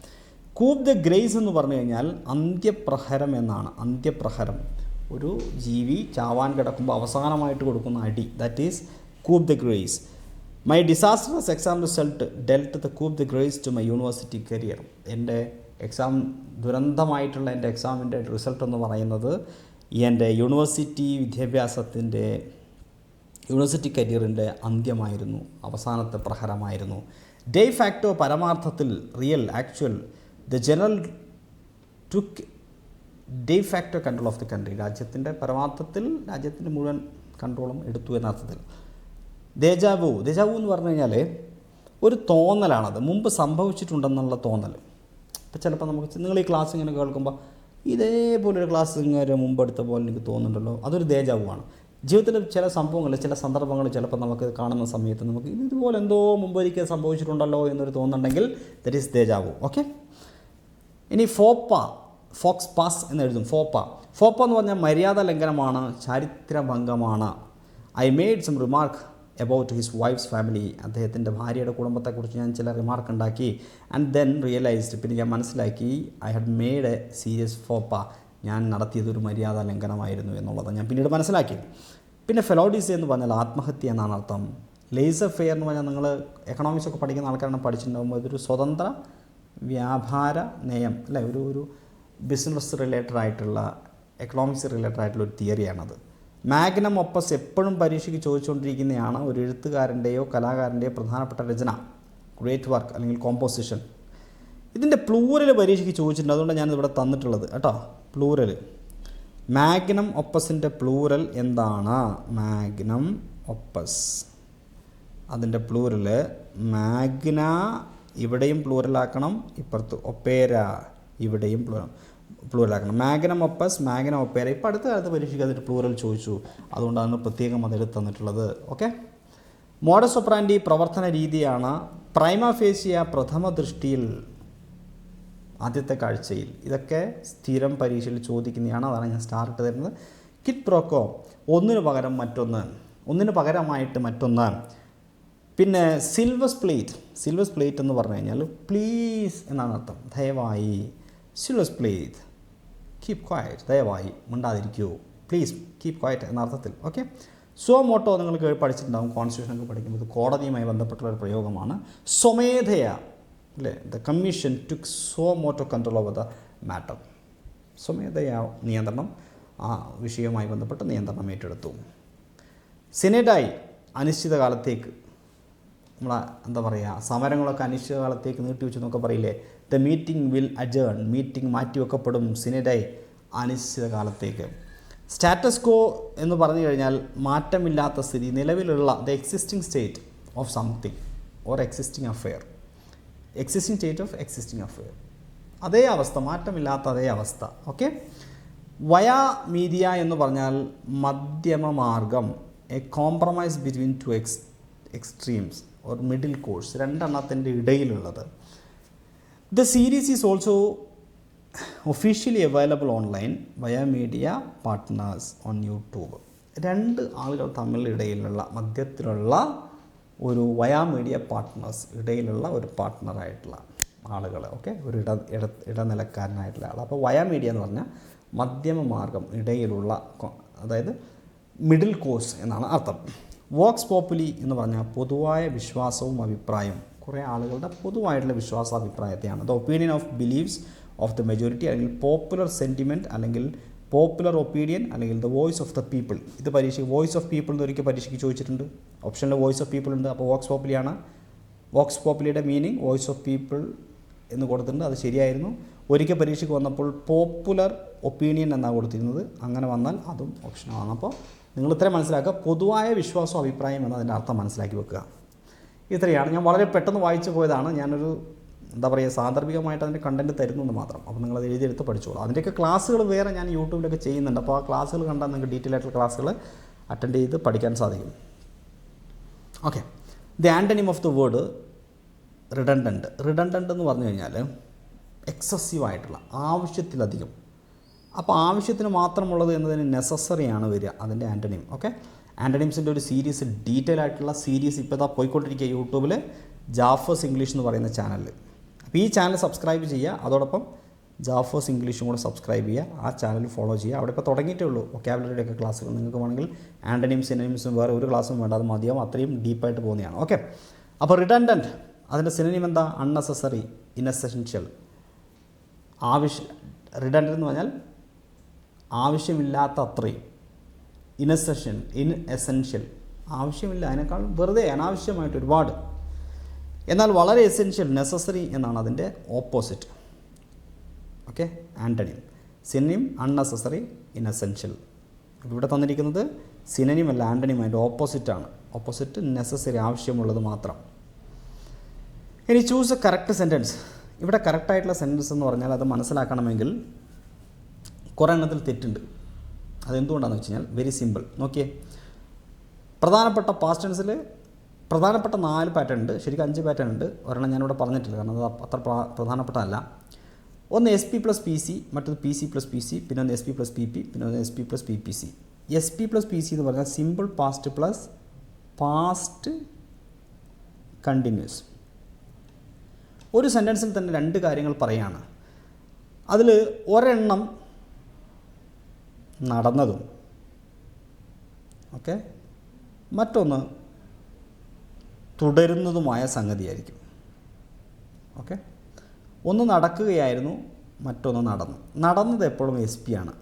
Coup de grace എന്ന് പറഞ്ഞു കഴിഞ്ഞാൽ അന്ത്യപ്രഹരം എന്നാണ്. അന്ത്യപ്രഹരം, ഒരു ജീവി ചാവാൻ കിടക്കുമ്പോൾ അവസാനമായിട്ട് കൊടുക്കുന്ന അടി, that is coup de grace. My disastrous exam result dealt the coup de grace to my university career. എൻ്റെ എക്സാം ദുരന്തമായിട്ടുള്ള എൻ്റെ എക്സാമിൻ്റെ റിസൾട്ട് എന്ന് പറയുന്നത് എൻ്റെ യൂണിവേഴ്സിറ്റി വിദ്യാഭ്യാസത്തിൻ്റെ യൂണിവേഴ്സിറ്റി കരിയറിൻ്റെ അന്ത്യമായിരുന്നു, അവസാനത്തെ പ്രഹരമായിരുന്നു. ഡേ ഫാക്ടോ പരമാർത്ഥത്തിൽ, real actual, the general took day facto control of the country. രാജ്യത്തിൻ്റെ പരമാർത്ഥത്തിൽ രാജ്യത്തിൻ്റെ മുഴുവൻ കൺട്രോളും എടുത്തു എന്ന അർത്ഥത്തിൽ. ദേജാവു, ദേജാവു എന്ന് പറഞ്ഞു കഴിഞ്ഞാൽ ഒരു തോന്നലാണത്, മുമ്പ് സംഭവിച്ചിട്ടുണ്ടെന്നുള്ള തോന്നൽ. ഇപ്പോൾ ചിലപ്പോൾ നമുക്ക്, നിങ്ങൾ ഈ ക്ലാസ് ഇങ്ങനെ കേൾക്കുമ്പോൾ ഇതേപോലൊരു ക്ലാസ് ഇങ്ങനെ മുമ്പെടുത്ത പോലെ എനിക്ക് തോന്നുന്നുണ്ടല്ലോ, അതൊരു ദേജാവുമാണ്. ജീവിതത്തിൽ ചില സംഭവങ്ങൾ, ചില സന്ദർഭങ്ങൾ ചിലപ്പോൾ നമുക്ക് കാണുന്ന സമയത്ത് നമുക്ക് ഇതുപോലെ എന്തോ മുമ്പൊരിക്കൽ സംഭവിച്ചിട്ടുണ്ടല്ലോ എന്നൊരു തോന്നുന്നുണ്ടെങ്കിൽ ദറ്റ് ഈസ് ദേജാവു. ഓക്കെ. ഇനി ഫോപ്പ, ഫോക്സ് പാസ് എന്ന് എഴുതും. ഫോപ്പ എന്ന് പറഞ്ഞാൽ മര്യാദ ലംഘനമാണ്, ചാരിത്രഭംഗമാണ്. I made some remark about his wife's family. അദ്ദേഹത്തിൻ്റെ ഭാര്യയുടെ കുടുംബത്തെക്കുറിച്ച് ഞാൻ ചില റിമാർക്ക് ഉണ്ടാക്കി. ആൻഡ് ദെൻ റിയലൈസ്ഡ്, പിന്നെ ഞാൻ മനസ്സിലാക്കി, I had made a serious ഫോപ്പ, ഞാൻ നടത്തിയതൊരു മര്യാദ ലംഘനമായിരുന്നു എന്നുള്ളത് ഞാൻ പിന്നീട് മനസ്സിലാക്കി. പിന്നെ ഫെലോഡിസി എന്ന് പറഞ്ഞാൽ ആത്മഹത്യ എന്നാണ് അർത്ഥം. ലേസർ ഫെയർ എന്ന് പറഞ്ഞാൽ നിങ്ങൾ എക്കണോമിക്സ് ഒക്കെ പഠിക്കുന്ന ആൾക്കാരാണ് പഠിച്ചിട്ടുണ്ടാകുമ്പോൾ ഇതൊരു സ്വതന്ത്ര വ്യാപാര നയം അല്ലേ, ഒരു ബിസിനസ് റിലേറ്റഡ് ആയിട്ടുള്ള, എക്കണോമിക്സ് റിലേറ്റഡ് ആയിട്ടുള്ള ഒരു തിയറിയാണത്. മാഗ്നം ഒപ്പസ് എപ്പോഴും പരീക്ഷയ്ക്ക് ചോദിച്ചുകൊണ്ടിരിക്കുന്നതാണ്. ഒരു എഴുത്തുകാരൻ്റെയോ കലാകാരൻ്റെയോ പ്രധാനപ്പെട്ട രചന, ഗ്രേറ്റ് വർക്ക് അല്ലെങ്കിൽ കോമ്പോസിഷൻ. ഇതിൻ്റെ പ്ലൂറൽ പരീക്ഷയ്ക്ക് ചോദിച്ചിട്ടുണ്ട്, അതുകൊണ്ട് ഞാനിവിടെ തന്നിട്ടുള്ളത് കേട്ടോ. പ്ലൂറൽ, മാഗ്നം ഒപ്പസിൻ്റെ പ്ലൂറൽ എന്താണ്? മാഗ്നം ഒപ്പസ്, അതിൻ്റെ പ്ലൂറൽ മാഗ്ന, ഇവിടെയും പ്ലൂറലാക്കണം, ഇപ്പുറത്ത് ഒപ്പേര, ഇവിടെയും പ്ലൂറലാക്കണം. Magnum opus, magnum opera. ഇപ്പോൾ അടുത്ത കാലത്ത് പരീക്ഷയ്ക്ക് അതിൻ്റെ പ്ലൂറൽ ചോദിച്ചു, അതുകൊണ്ടാണ് പ്രത്യേകം അതെടുത്ത് തന്നിട്ടുള്ളത്. ഓക്കെ. മോഡസ് ഓപ്പറാൻഡി പ്രവർത്തന രീതിയാണ്. പ്രൈമ ഫേസിയ പ്രഥമ ദൃഷ്ടിയിൽ, ആദ്യത്തെ കാഴ്ചയിൽ. ഇതൊക്കെ സ്ഥിരം പരീക്ഷയിൽ ചോദിക്കുന്നതാണ്, അതാണ് ഞാൻ സ്റ്റാർട്ട് തരുന്നത്. കിറ്റ് പ്രോക്കോ, ഒന്നിനു പകരം മറ്റൊന്ന്, ഒന്നിന് പകരമായിട്ട് മറ്റൊന്ന്. പിന്നെ സിൽവസ് പ്ലേറ്റ് എന്ന് പറഞ്ഞു കഴിഞ്ഞാൽ പ്ലീസ് എന്നാണ് അർത്ഥം, ദയവായി. സിൽവസ് പ്ലേറ്റ്, കീപ് ക്വയറ്റ്, ദയവായി മിണ്ടാതിരിക്കൂ, പ്ലീസ് കീപ് ക്വയറ്റ് എന്ന അർത്ഥത്തിൽ. ഓക്കെ. സോ മോട്ടോ നിങ്ങൾ പഠിച്ചിട്ടുണ്ടാകും, കോൺസ്റ്റിറ്റ്യൂഷനൊക്കെ പഠിക്കുമ്പോൾ കോടതിയുമായി ബന്ധപ്പെട്ടുള്ള ഒരു പ്രയോഗമാണ്. സ്വമേധയ അല്ലേ, the commission took suo motu control over the matter. സ്വമേധയ നിയന്ത്രണം, ആ വിഷയവുമായി ബന്ധപ്പെട്ട് നിയന്ത്രണം ഏറ്റെടുത്തു. സിനഡായി, അനിശ്ചിതകാലത്തേക്ക്, നമ്മളെ എന്താ പറയുക, സമരങ്ങളൊക്കെ അനിശ്ചിതകാലത്തേക്ക് നീട്ടിവെച്ചു എന്നൊക്കെ പറയില്ലേ. The meeting will adjourn, meeting മാറ്റിവെക്കപ്പെടും. സിനഡായി, അനിശ്ചിതകാലത്തേക്ക്. സ്റ്റാറ്റസ് കോ എന്ന് പറഞ്ഞു കഴിഞ്ഞാൽ മാറ്റമില്ലാത്ത സ്ഥിതി, നിലവിലുള്ള, the existing state of something or existing affair, existing state of existing affair, അതേ അവസ്ഥ, മാറ്റമില്ലാത്ത അതേ അവസ്ഥ. ഓക്കെ. വയാ മീഡിയ എന്ന് പറഞ്ഞാൽ മധ്യമ മാർഗം, a compromise between two extremes or middle course, രണ്ടെണ്ണത്തിൻ്റെ ഇടയിലുള്ളത്. The series is also officially available online via media partners on YouTube. രണ്ട് ആളുകൾ തമ്മിലിടയിലുള്ള, മധ്യത്തിലുള്ള ഒരു വയാ മീഡിയ പാർട്ട്നേഴ്സ്, ഇടയിലുള്ള ഒരു പാർട്ട്ണറായിട്ടുള്ള ആളുകൾ. ഓക്കെ. ഒരു ഇടനിലക്കാരനായിട്ടുള്ള ആൾ. അപ്പോൾ വയാ മീഡിയ എന്ന് പറഞ്ഞാൽ മധ്യമ മാർഗം, ഇടയിലുള്ള, അതായത് മിഡിൽ കോഴ്സ് എന്നാണ് അർത്ഥം. വോക്സ് പോപ്പുലി എന്ന് പറഞ്ഞാൽ പൊതുവായ വിശ്വാസവും അഭിപ്രായവും, കുറേ ആളുകളുടെ പൊതുവായിട്ടുള്ള വിശ്വാസ അഭിപ്രായത്തെയാണ്. The opinion of believes of the majority, അല്ലെങ്കിൽ പോപ്പുലർ സെൻറ്റിമെൻറ്റ്, അല്ലെങ്കിൽ പോപ്പുലർ ഒപ്പീനിയൻ, അല്ലെങ്കിൽ the voice of the people. ഇത് പരീക്ഷയ്ക്ക് വോയിസ് ഓഫ് പീപ്പിൾ എന്നൊരിക്കൽ പരീക്ഷയ്ക്ക് ചോദിച്ചിട്ടുണ്ട്. ഓപ്ഷനിൽ വോയിസ് ഓഫ് പീപ്പിൾ ഉണ്ട്, അപ്പോൾ വോക്സ് പോപ്പുലിയാണ്. വോക്സ് പോപ്പുലിയുടെ മീനിങ് വോയിസ് ഓഫ് പീപ്പിൾ എന്ന് കൊടുത്തിട്ടുണ്ട്, അത് ശരിയായിരുന്നു. ഒരിക്കൽ പരീക്ഷയ്ക്ക് വന്നപ്പോൾ പോപ്പുലർ ഒപ്പീനിയൻ എന്നാണ് കൊടുത്തിരുന്നത്, അങ്ങനെ വന്നാൽ അതും ഓപ്ഷനാണ്. അപ്പോൾ നിങ്ങൾ ഇത്രയും മനസ്സിലാക്കുക, പൊതുവായ വിശ്വാസം അഭിപ്രായം എന്നതിൻ്റെ അർത്ഥം മനസ്സിലാക്കി വെക്കുക. ഇത്രയാണ്. ഞാൻ വളരെ പെട്ടെന്ന് വായിച്ചു പോയതാണ്. ഞാനൊരു എന്താ പറയുക, സാന്ദർഭികമായിട്ട് അതിൻ്റെ കണ്ടൻറ്റ് തരുന്നത് മാത്രം. അപ്പോൾ നിങ്ങളത് എഴുതിയെടുത്ത് പഠിച്ചോളൂ. അതിൻ്റെയൊക്കെ ക്ലാസ്സുകൾ വേറെ ഞാൻ യൂട്യൂബിലൊക്കെ ചെയ്യുന്നുണ്ട്. അപ്പോൾ ആ ക്ലാസ്സുകൾ കണ്ടാൽ നിങ്ങൾക്ക് ഡീറ്റെയിൽ ആയിട്ടുള്ള ക്ലാസ്സുകൾ അറ്റൻഡ് ചെയ്ത് പഠിക്കാൻ സാധിക്കും. Okay, the antonym of the word redundant. Redundant എന്ന് പറഞ്ഞു കഴിഞ്ഞാൽ എക്സസീവായിട്ടുള്ള, ആവശ്യത്തിലധികം. അപ്പോൾ ആവശ്യത്തിന് മാത്രമുള്ളത് എന്നതിന് നെസസറിയാണ് വരിക അതിൻ്റെ ആൻറ്റണിം. ഓക്കെ, ആൻറ്റണിംസിൻ്റെ ഒരു സീരീസ്, ഡീറ്റെയിൽ ആയിട്ടുള്ള സീരീസ് ഇപ്പോൾ ഇതാ പോയിക്കൊണ്ടിരിക്കുക യൂട്യൂബിൽ, ജാഫേഴ്സ് ഇംഗ്ലീഷ് എന്ന് പറയുന്ന ചാനലിൽ. അപ്പോൾ ഈ ചാനൽ സബ്സ്ക്രൈബ് ചെയ്യുക, അതോടൊപ്പം ജാഫേഴ്സ് ഇംഗ്ലീഷും കൂടെ സബ്സ്ക്രൈബ് ചെയ്യുക, ആ ചാനൽ ഫോളോ ചെയ്യുക. അവിടെ ഇപ്പോൾ തുടങ്ങിയിട്ടേ ഉള്ളൂ വൊക്കാബുലറിയുടെയൊക്കെ ക്ലാസ്സുകൾ. നിങ്ങൾക്ക് വേണമെങ്കിൽ ആൻറ്റണിംസ് സിനോണിംസും വേറെ ഒരു ക്ലാസ്സും വേണ്ട, അത് മതിയാവും, അത്രയും ഡീപ്പായിട്ട് പോകുന്നതാണ്. ഓക്കെ, അപ്പോൾ റിഡൻഡൻറ്റ് അതിൻ്റെ സിനോണിം എന്താ? അൺനെസസറി, ഇനെസെൻഷ്യൽ. റിഡൻഡൻറ്റ് എന്ന് പറഞ്ഞാൽ ആവശ്യമില്ലാത്ത അത്രയും. ഇൻഎസെൻഷ്യൽ ആവശ്യമില്ല, അതിനേക്കാൾ വെറുതെ അനാവശ്യമായിട്ട് ഒരുപാട്. എന്നാൽ വളരെ എസെൻഷ്യൽ, നെസസറി എന്നാണ് അതിൻ്റെ opposite. Okay, antonym. Synonym unnecessary, inessential. ഇവിടെ തന്നിരിക്കുന്നത് സിനോണിം അല്ല, ആൻറ്റണിം അതിൻ്റെ ഓപ്പോസിറ്റാണ്. ഓപ്പോസിറ്റ് നെസസറി, ആവശ്യമുള്ളത് മാത്രം. ഇനി ചൂസ് എ കറക്റ്റ് സെൻറ്റൻസ്. ഇവിടെ കറക്റ്റായിട്ടുള്ള സെൻറ്റൻസ് എന്ന് പറഞ്ഞാൽ അത് മനസ്സിലാക്കണമെങ്കിൽ കുറേ എണ്ണത്തിൽ തെറ്റുണ്ട്. അതെന്തുകൊണ്ടാണെന്ന് വെച്ച് കഴിഞ്ഞാൽ വെരി സിമ്പിൾ. നോക്കിയേ, പ്രധാനപ്പെട്ട പാസ്റ്റ് ടെൻസിൽ പ്രധാനപ്പെട്ട 4 പാറ്റേൺ ഉണ്ട്. ശരിക്കും 5 പാറ്റേൺ ഉണ്ട്. ഒരെണ്ണം ഞാനിവിടെ പറഞ്ഞിട്ടില്ല, കാരണം അത് അത്ര പ്രധാനപ്പെട്ടതല്ല. ഒന്ന് SP + PC, മറ്റൊന്ന് PC + PC, പിന്നെ ഒന്ന് SP + PP, പിന്നെ ഒന്ന് SP + PPC. SP + PC എന്ന് പറഞ്ഞാൽ simple past plus past continuous. ഒരു സെൻറ്റൻസിൽ തന്നെ 2 കാര്യങ്ങൾ പറയുകയാണ്. അതിൽ ഒരെണ്ണം നടന്നതും, ഓക്കെ, മറ്റൊന്ന് തുടരുന്നതുമായ സംഗതിയായിരിക്കും. ഓക്കെ, ഒന്ന് നടക്കുകയായിരുന്നു, മറ്റൊന്ന് നടന്നു. നടന്നത് എപ്പോഴും SP ആണ്.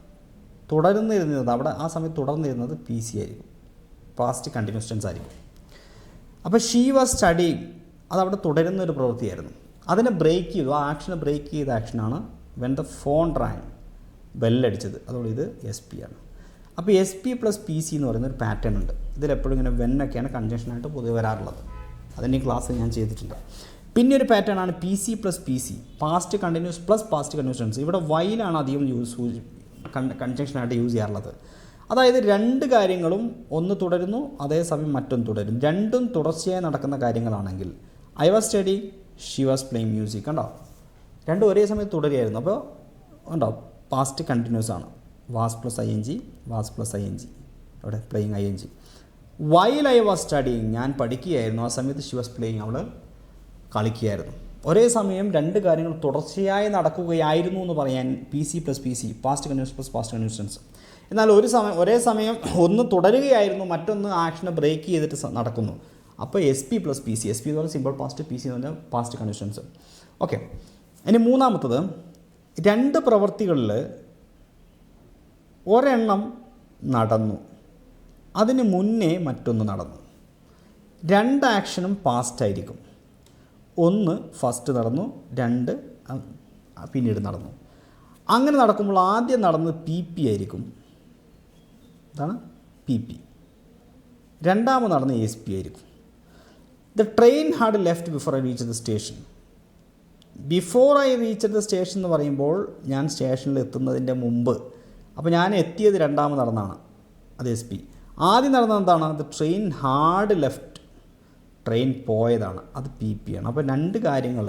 തുടർന്നിരുന്നത്, അവിടെ ആ സമയത്ത് തുടർന്നിരുന്നത് PC ആയിരിക്കും, പാസ്റ്റ് കണ്ടിന്യൂസ് ടെൻസ് ആയിരിക്കും. അപ്പോൾ ഷീ വാസ് സ്റ്റഡിയിങ്, അതവിടെ തുടരുന്നൊരു പ്രവൃത്തിയായിരുന്നു. അതിനെ ബ്രേക്ക് ചെയ്തു, ആ ആക്ഷനെ ബ്രേക്ക് ചെയ്ത ആക്ഷനാണ് വെൻ ദ ഫോൺ റാങ്, ബെല്ലടിച്ചത്. അതുകൊണ്ട് ഇത് SP ആണ്. അപ്പോൾ SP + PC എന്ന് പറയുന്ന ഒരു പാറ്റേൺ ഉണ്ട്. ഇതിലെപ്പോഴും ഇങ്ങനെ വെന്നൊക്കെയാണ് കൺജങ്ഷനായിട്ട് പൊതുവെ വരാറുള്ളത്. അതിൻ്റെ ഈ ക്ലാസ് ഞാൻ ചെയ്തിട്ടുണ്ട്. പിന്നെ ഒരു പാറ്റേൺ ആണ് PC + PC, past continuous plus past continuous tense. ഇവിടെ വൈലാണ് അധികം കൺജങ്ഷനായിട്ട് യൂസ് ചെയ്യാറുള്ളത്. അതായത് 2 കാര്യങ്ങളും ഒന്ന് തുടരുന്നു, അതേസമയം മറ്റൊന്ന് തുടരും. രണ്ടും തുടർച്ചയായി നടക്കുന്ന കാര്യങ്ങളാണെങ്കിൽ I was study, she was playing music. കണ്ടോ, രണ്ടും ഒരേ സമയത്ത് തുടരുകയായിരുന്നു. അപ്പോൾ ഉണ്ടോ, പാസ്റ്റ് കണ്ടിന്യൂസ് ആണ്. വാസ് + ING, വാസ് + ING, അവിടെ playing ING. While I was studying, ഞാൻ പഠിക്കുകയായിരുന്നു, ആ സമയത്ത് ഷി വാസ് പ്ലേയിങ്, അവൾ കളിക്കുകയായിരുന്നു. ഒരേ സമയം 2 കാര്യങ്ങൾ തുടർച്ചയായി നടക്കുകയായിരുന്നു എന്ന് പറയാൻ PC + PC, past continuous plus past continuous tense. എന്നാൽ ഒരേ സമയം ഒന്ന് തുടരുകയായിരുന്നു, മറ്റൊന്ന് ആക്ഷനെ ബ്രേക്ക് ചെയ്തിട്ട് നടക്കുന്നു. അപ്പോൾ SP + PC. SP എന്ന് പറഞ്ഞാൽ സിമ്പിൾ പാസ്റ്റ്, PC എന്ന് പറഞ്ഞാൽ പാസ്റ്റ് കണ്ടിന്യൂസ് ടെൻസ്. ഓക്കെ, ഇനി മൂന്നാമത്തത്, 2 പ്രവൃത്തികളിൽ ഒരെണ്ണം നടന്നു, അതിന് മുന്നേ മറ്റൊന്ന് നടന്നു. 2 ആക്ഷനും പാസ്റ്റ് ആയിരിക്കും. ഒന്ന് ഫസ്റ്റ് നടന്നു, 2 പിന്നീട് നടന്നു. അങ്ങനെ നടക്കുമ്പോൾ ആദ്യം നടന്നത് PP ആയിരിക്കും. ഇതാണ് PP. രണ്ടാമത് നടന്ന് SP ആയിരിക്കും. The train had left before I reach the station. Before I reach the station എന്ന് പറയുമ്പോൾ ഞാൻ സ്റ്റേഷനിൽ എത്തുന്നതിൻ്റെ മുമ്പ്. അപ്പോൾ ഞാൻ എത്തിയത് രണ്ടാമത് നടന്നാണ്, അത് SP. ആദ്യം നടന്നത് എന്താണ്? The train had left, train പോയതാണ്, അത് PP ആണ്. അപ്പോൾ 2 കാര്യങ്ങൾ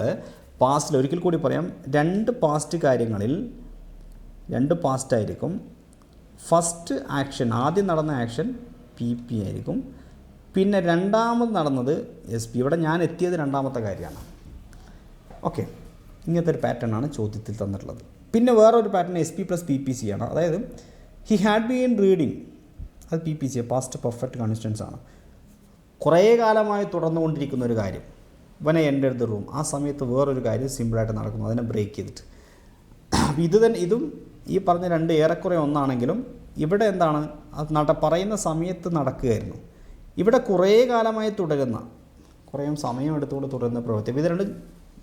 പാസ്റ്റിൽ, ഒരിക്കൽ കൂടി പറയാം, 2 പാസ്റ്റ് കാര്യങ്ങളിൽ 2 പാസ്റ്റ് ആയിരിക്കും. ഫസ്റ്റ് ആക്ഷൻ, ആദ്യം നടന്ന ആക്ഷൻ PP ആയിരിക്കും. പിന്നെ രണ്ടാമത് നടന്നത് SP. ഇവിടെ ഞാൻ എത്തിയത് രണ്ടാമത്തെ കാര്യമാണ്. ഓക്കെ, ഇങ്ങനത്തെ ഒരു പാറ്റേൺ ആണ് ചോദ്യത്തിൽ തന്നിട്ടുള്ളത്. പിന്നെ വേറൊരു പാറ്റേൺ SP + PPC ആണ്. അതായത് ഹി ഹാഡ് ബീൻ റീഡിങ്, അത് PPC, പാസ്റ്റ് പെർഫെക്റ്റ് കണ്ടിന്യൂസ് ആണ്. കുറേ കാലമായി തുടർന്നുകൊണ്ടിരിക്കുന്ന ഒരു കാര്യം, വൻ ഐ എൻ്റർഡ് ദ റൂം, ആ സമയത്ത് വേറൊരു കാര്യം സിമ്പിളായിട്ട് നടക്കുന്നു, അതിനെ ബ്രേക്ക് ചെയ്തിട്ട്. ഇതും ഈ പറഞ്ഞ 2 ഏറെക്കുറെ ഒന്നാണെങ്കിലും ഇവിടെ എന്താണ്, അത് പറയുന്ന സമയത്ത് നടക്കുകയായിരുന്നു. ഇവിടെ കുറേ കാലമായി തുടരുന്ന, കുറേ സമയം എടുത്തുകൊണ്ട് തുടരുന്ന പ്രവൃത്തി. ഇത് 2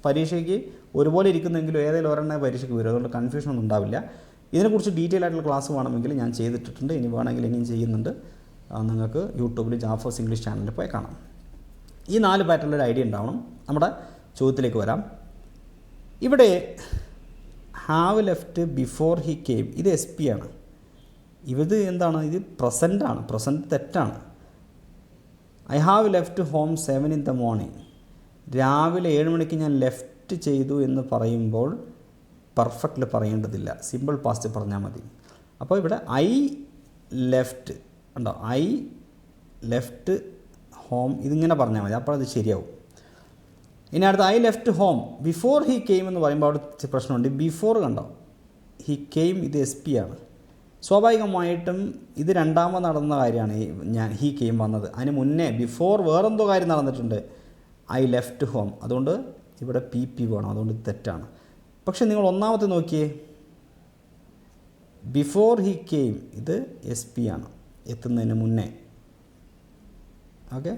പരീക്ഷയ്ക്ക് ഒരുപോലെ ഇരിക്കുന്നെങ്കിലും ഏതെങ്കിലും ഒരെണ്ണം പരീക്ഷയ്ക്ക് വരും. അതുകൊണ്ട് കൺഫ്യൂഷൻ ഒന്നും ഉണ്ടാവില്ല. ഇതിനെക്കുറിച്ച് ഡീറ്റെയിൽ ആയിട്ടുള്ള ക്ലാസ് വേണമെങ്കിൽ ഞാൻ ചെയ്തിട്ടുണ്ട്, ഇനി വേണമെങ്കിൽ ഇനിയും ചെയ്യുന്നുണ്ട്. നിങ്ങൾക്ക് യൂട്യൂബിൽ ജാഫേഴ്സ് ഇംഗ്ലീഷ് ചാനലിൽ പോയി കാണാം. ഈ 4 പാറ്റേണിലൊരു ഐഡിയ ഉണ്ടാവണം. നമ്മുടെ ചോദ്യത്തിലേക്ക് വരാം. ഇവിടെ have left before he came, ഇത് എസ് പി ആണ്. ഇത് എന്താണ്? ഇത് പ്രസൻ്റാണ്. പ്രസൻറ്റ് തെറ്റാണ്. I have left home 7 in the morning. രാവിലെ 7 മണിക്ക് ഞാൻ ലെഫ്റ്റ് ചെയ്തു എന്ന് പറയുമ്പോൾ പെർഫെക്റ്റ്ലി പറയേണ്ടതില്ല, സിമ്പിൾ പാസ്റ്റ് പറഞ്ഞാൽ മതി. അപ്പോൾ ഇവിടെ ഐ ലെഫ്റ്റ് ഉണ്ടോ, ഐ ലെഫ്റ്റ് ഹോം ഇതിങ്ങനെ പറഞ്ഞാൽ മതി, അപ്പോൾ അത് ശരിയാവും. ഇനി അടുത്ത I left home before he came എന്ന് പറയുമ്പോൾ അവിടെ പ്രശ്നമുണ്ട്. ബിഫോർ കണ്ടോ, ഹി കെയിം ഇത് എസ് പി ആണ്. സ്വാഭാവികമായിട്ടും ഇത് രണ്ടാമത് നടന്ന കാര്യമാണ്. ഹി കെയിം വന്നത് അതിന് മുന്നേ ബിഫോർ വേറെന്തോ കാര്യം നടന്നിട്ടുണ്ട്, ഐ ലെഫ്റ്റ് ഹോം. അതുകൊണ്ട് ഇവിടെ പി പി വേണം, അതുകൊണ്ട് തെറ്റാണ്. പക്ഷെ നിങ്ങൾ ഒന്നാമത്തെ നോക്കിയേ, ബിഫോർ ഹി കെയിം ഇത് എസ് പി ആണ്, എത്തുന്നതിന് മുന്നേ. ഓക്കെ,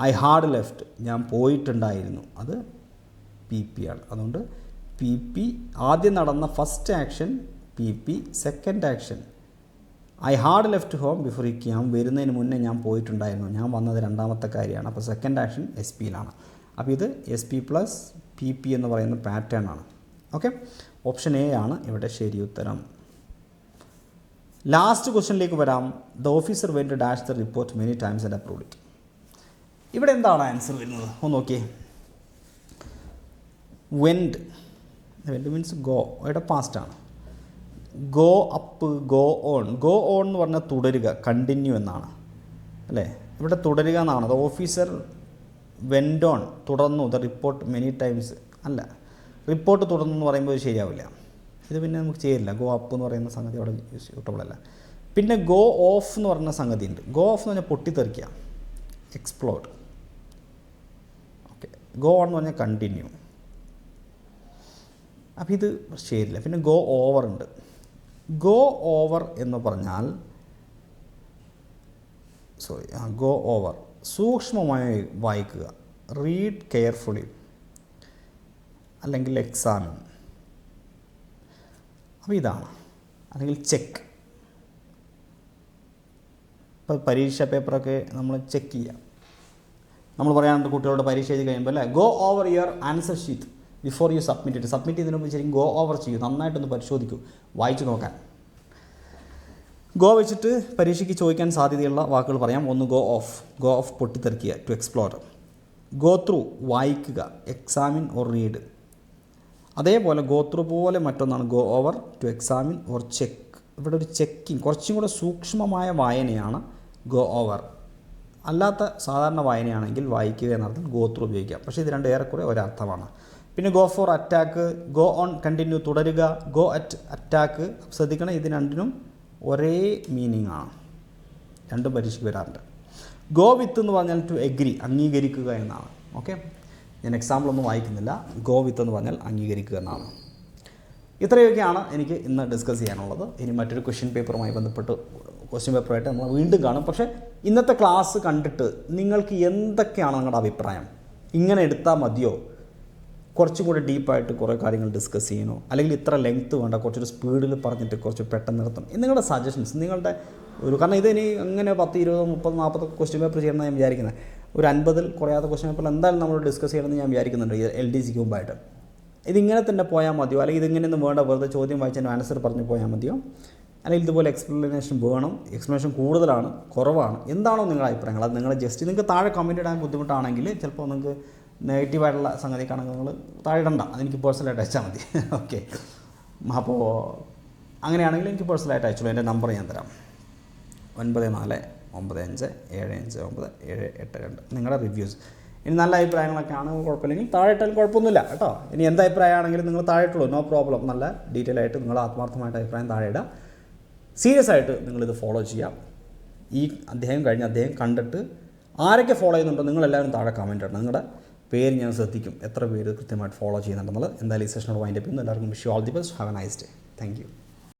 ഐ ഹാഡ് ലെഫ്റ്റ് ഞാൻ പോയിട്ടുണ്ടായിരുന്നു, അത് പി പി ആണ്. അതുകൊണ്ട് പി പി ആദ്യം നടന്ന first action P P, second action I had left home before he came, വരുന്നതിന് മുന്നേ ഞാൻ പോയിട്ടുണ്ടായിരുന്നു, ഞാൻ വന്നത് രണ്ടാമത്തെ കാര്യമാണ്. അപ്പോൾ സെക്കൻഡ് ആക്ഷൻ എസ് പിയിലാണ്. അപ്പോൾ ഇത് S P plus P P എന്ന് പറയുന്ന പാറ്റേൺ ആണ്. ഓക്കെ, ഓപ്ഷൻ എ ആണ് ഇവിടെ ശരി ഉത്തരം. ലാസ്റ്റ് ക്വസ്റ്റ്യനിലേക്ക് വരാം. The officer went dash the report many times and approved it. ഇവിടെ എന്താണ് ആൻസർ വരുന്നത്? ഒന്ന് നോക്കിയേ. വെൻറ്റ് മീൻസ് ഗോ, ഇവിടെ പാസ്റ്റാണ്. Go up, go on. Go on എന്ന് പറഞ്ഞാൽ തുടരുക, കണ്ടിന്യൂ എന്നാണ് അല്ലേ? ഇവിടെ തുടരുക എന്നാണ്. ദ ഓഫീസർ വെൻറ്റ് ഓൺ തുടർന്നു, ദ റിപ്പോർട്ട് മെനി ടൈംസ് അല്ല, റിപ്പോർട്ട് തുടർന്നു എന്ന് പറയുമ്പോൾ ശരിയാവില്ല. ഇത് പിന്നെ നമുക്ക് ചെയ്യില്ല. ഗോ അപ്പ് എന്ന് പറയുന്ന സംഗതി അവിടെ യൂട്ടബിൾ അല്ല. പിന്നെ ഗോ ഓഫ് എന്ന് പറഞ്ഞ സംഗതി ഉണ്ട്. ഗോ ഓഫ് എന്ന് പറഞ്ഞാൽ പൊട്ടിത്തെറിക്കുക, എക്സ്പ്ലോഡ്. ഓക്കെ, ഗോ ഓൺ എന്ന് പറഞ്ഞാൽ കണ്ടിന്യൂ. അപ്പോൾ ഇത് ശരിയില്ല. പിന്നെ ഗോ ഓവർ ഉണ്ട്. ഗോ ഓവർ എന്ന് പറഞ്ഞാൽ ഗോ ഓവർ സൂക്ഷ്മമായി വായിക്കുക, റീഡ് കെയർഫുള്ളി, അല്ലെങ്കിൽ എക്സാമിൻ. അപ്പോൾ ഇതാണ്. അല്ലെങ്കിൽ ചെക്ക്. ഇപ്പോൾ പരീക്ഷ പേപ്പറൊക്കെ നമ്മൾ ചെക്ക് ചെയ്യാം. നമ്മൾ പറയാറുണ്ട് കുട്ടികളോട് പരീക്ഷ എഴുതി കഴിയുമ്പോൾ അല്ലേ, go over your answer sheet before you submit it. Submit ചെയ്തതിന് മുമ്പ് ശരിക്കും ഗോ ഓവർ ചെയ്യൂ, നന്നായിട്ടൊന്ന് പരിശോധിക്കൂ, വായിച്ചു നോക്കാൻ. ഗോ വെച്ചിട്ട് പരീക്ഷയ്ക്ക് ചോദിക്കാൻ സാധ്യതയുള്ള വാക്കുകൾ പറയാം. ഒന്ന് ഗോ ഓഫ്, ഗോ ഓഫ് പൊട്ടിത്തെറിക്കുക, ടു എക്സ്പ്ലോർ. ഗോ ത്രൂ വായിക്കുക, എക്സാമിൻ ഓർ റീഡ്. അതേപോലെ ഗോ ത്രൂ പോലെ മറ്റൊന്നാണ് go over, to examine or check. ഇവിടെ ഒരു ചെക്കിങ്, കുറച്ചും കൂടെ സൂക്ഷ്മമായ വായനയാണ് ഗോ ഓവർ. അല്ലാത്ത സാധാരണ വായനയാണെങ്കിൽ വായിക്കുക എന്നർത്ഥം ഗോ ത്രൂ ഉപയോഗിക്കാം. പക്ഷേ ഇത് രണ്ട് ഏറെക്കുറെ ഒരർത്ഥമാണ്. പിന്നെ go for attack, go on continue തുടരുക, ഗോ അറ്റ് അറ്റാക്ക്. ശ്രദ്ധിക്കണം, ഇത് രണ്ടിനും ഒരേ മീനിങ് ആണ്, രണ്ടും പരീക്ഷയ്ക്ക് വരാറുണ്ട്. ഗോ വിത്ത് എന്ന് പറഞ്ഞാൽ ടു എഗ്രി, അംഗീകരിക്കുക എന്നാണ്. ഓക്കെ, ഞാൻ എക്സാമ്പിളൊന്നും വായിക്കുന്നില്ല. ഗോ വിത്ത് എന്ന് പറഞ്ഞാൽ അംഗീകരിക്കുക എന്നാണ്. ഇത്രയൊക്കെയാണ് എനിക്ക് ഇന്ന് ഡിസ്കസ് ചെയ്യാനുള്ളത്. ഇനി മറ്റൊരു ക്വസ്റ്റ്യൻ പേപ്പറുമായി ബന്ധപ്പെട്ട് ക്വസ്റ്റ്യൻ പേപ്പറായിട്ട് നമ്മൾ വീണ്ടും കാണും. പക്ഷേ ഇന്നത്തെ ക്ലാസ് കണ്ടിട്ട് നിങ്ങൾക്ക് എന്തൊക്കെയാണ് നിങ്ങളുടെ അഭിപ്രായം? ഇങ്ങനെ എടുത്താൽ മതിയോ? കുറച്ചും കൂടെ ഡീപ്പായിട്ട് കുറേ കാര്യങ്ങൾ ഡിസ്കസ് ചെയ്യണോ? അല്ലെങ്കിൽ ഇത്ര ലെങ്ത്ത് വേണ്ട, കുറച്ചൊരു സ്പീഡിൽ പറഞ്ഞിട്ട് കുറച്ച് പെട്ടെന്ന് നിർത്തണം? നിങ്ങളുടെ സജഷൻസ്, നിങ്ങളുടെ ഒരു, കാരണം ഇതിനി അങ്ങനെ 10, 20, 30, 40 ക്വസ്റ്റ്യൻ പേപ്പർ ചെയ്യണമെന്ന് ഞാൻ വിചാരിക്കുന്നത്. ഒരു 50-ൽ കുറയാത്ത ക്വസ്റ്റ്യൻ പേപ്പറിൽ എന്തായാലും നമ്മൾ ഡിസ്കസ് ചെയ്യണമെന്ന് ഞാൻ വിചാരിക്കുന്നുണ്ട് LDCക്ക് മുമ്പായിട്ട്. ഇതിങ്ങനെ തന്നെ പോയാൽ മതിയോ? അല്ലെങ്കിൽ ഇതിങ്ങനെയൊന്നും വേണ്ട, വെറുതെ ചോദ്യം വായിച്ചതിന് ആൻസർ പറഞ്ഞു പോയാൽ മതിയോ? അല്ലെങ്കിൽ ഇതുപോലെ എക്സ്പ്ലനേഷൻ വേണം? എക്സ്പ്ലനേഷൻ കൂടുതലാണ്, കുറവാണ്? എന്താണോ നിങ്ങളുടെ അഭിപ്രായങ്ങൾ? അത് നിങ്ങൾ ജസ്റ്റ് നിങ്ങൾക്ക് താഴെ കമൻറ്റ് ഇടാൻ ബുദ്ധിമുട്ടാണെങ്കിൽ, ചിലപ്പോൾ നിങ്ങൾക്ക് നെഗറ്റീവായിട്ടുള്ള സംഗതിക്കാണെങ്കിൽ നിങ്ങൾ താഴെ ഇടണ്ട, അതെനിക്ക് പേഴ്സണലായിട്ട് അയച്ചാൽ മതി. ഓക്കെ, അപ്പോൾ അങ്ങനെയാണെങ്കിൽ എനിക്ക് പേഴ്സണലായിട്ട് അയച്ചോളൂ. എൻ്റെ നമ്പർ ഞാൻ തരാം: 9495759782. നിങ്ങളുടെ റിവ്യൂസ്, ഇനി നല്ല അഭിപ്രായങ്ങളൊക്കെ ആണ്, കുഴപ്പമില്ലെങ്കിൽ താഴെ ഇട്ടാലും കുഴപ്പമൊന്നുമില്ല കേട്ടോ. ഇനി എന്ത് അഭിപ്രായമാണെങ്കിലും നിങ്ങൾ താഴെ ഇട്ടുള്ളൂ, നോ പ്രോബ്ലം. നല്ല ഡീറ്റെയിൽ ആയിട്ട് നിങ്ങൾ ആത്മാർത്ഥമായിട്ട് അഭിപ്രായം താഴെ ഇടുക. സീരിയസ് ആയിട്ട് നിങ്ങളിത് ഫോളോ ചെയ്യാം. ഈ അദ്ദേഹം കഴിഞ്ഞ് അദ്ദേഹം കണ്ടിട്ട് ആരൊക്കെ ഫോളോ ചെയ്യുന്നുണ്ടോ നിങ്ങളെല്ലാവരും താഴെ കമൻറ്റ് ഇടണം. നിങ്ങളുടെ പേര് ഞാൻ ശ്രദ്ധിക്കും, എത്ര പേര് കൃത്യമായിട്ട് ഫോളോ ചെയ്യുന്നുണ്ടെന്നുള്ളത്. എന്തായാലും ഈ സെഷനോട് വൈൻഡപ്പ് ചെയ്യുന്നു. എല്ലാവർക്കും wish you all the best. Have A nice day. Thank you.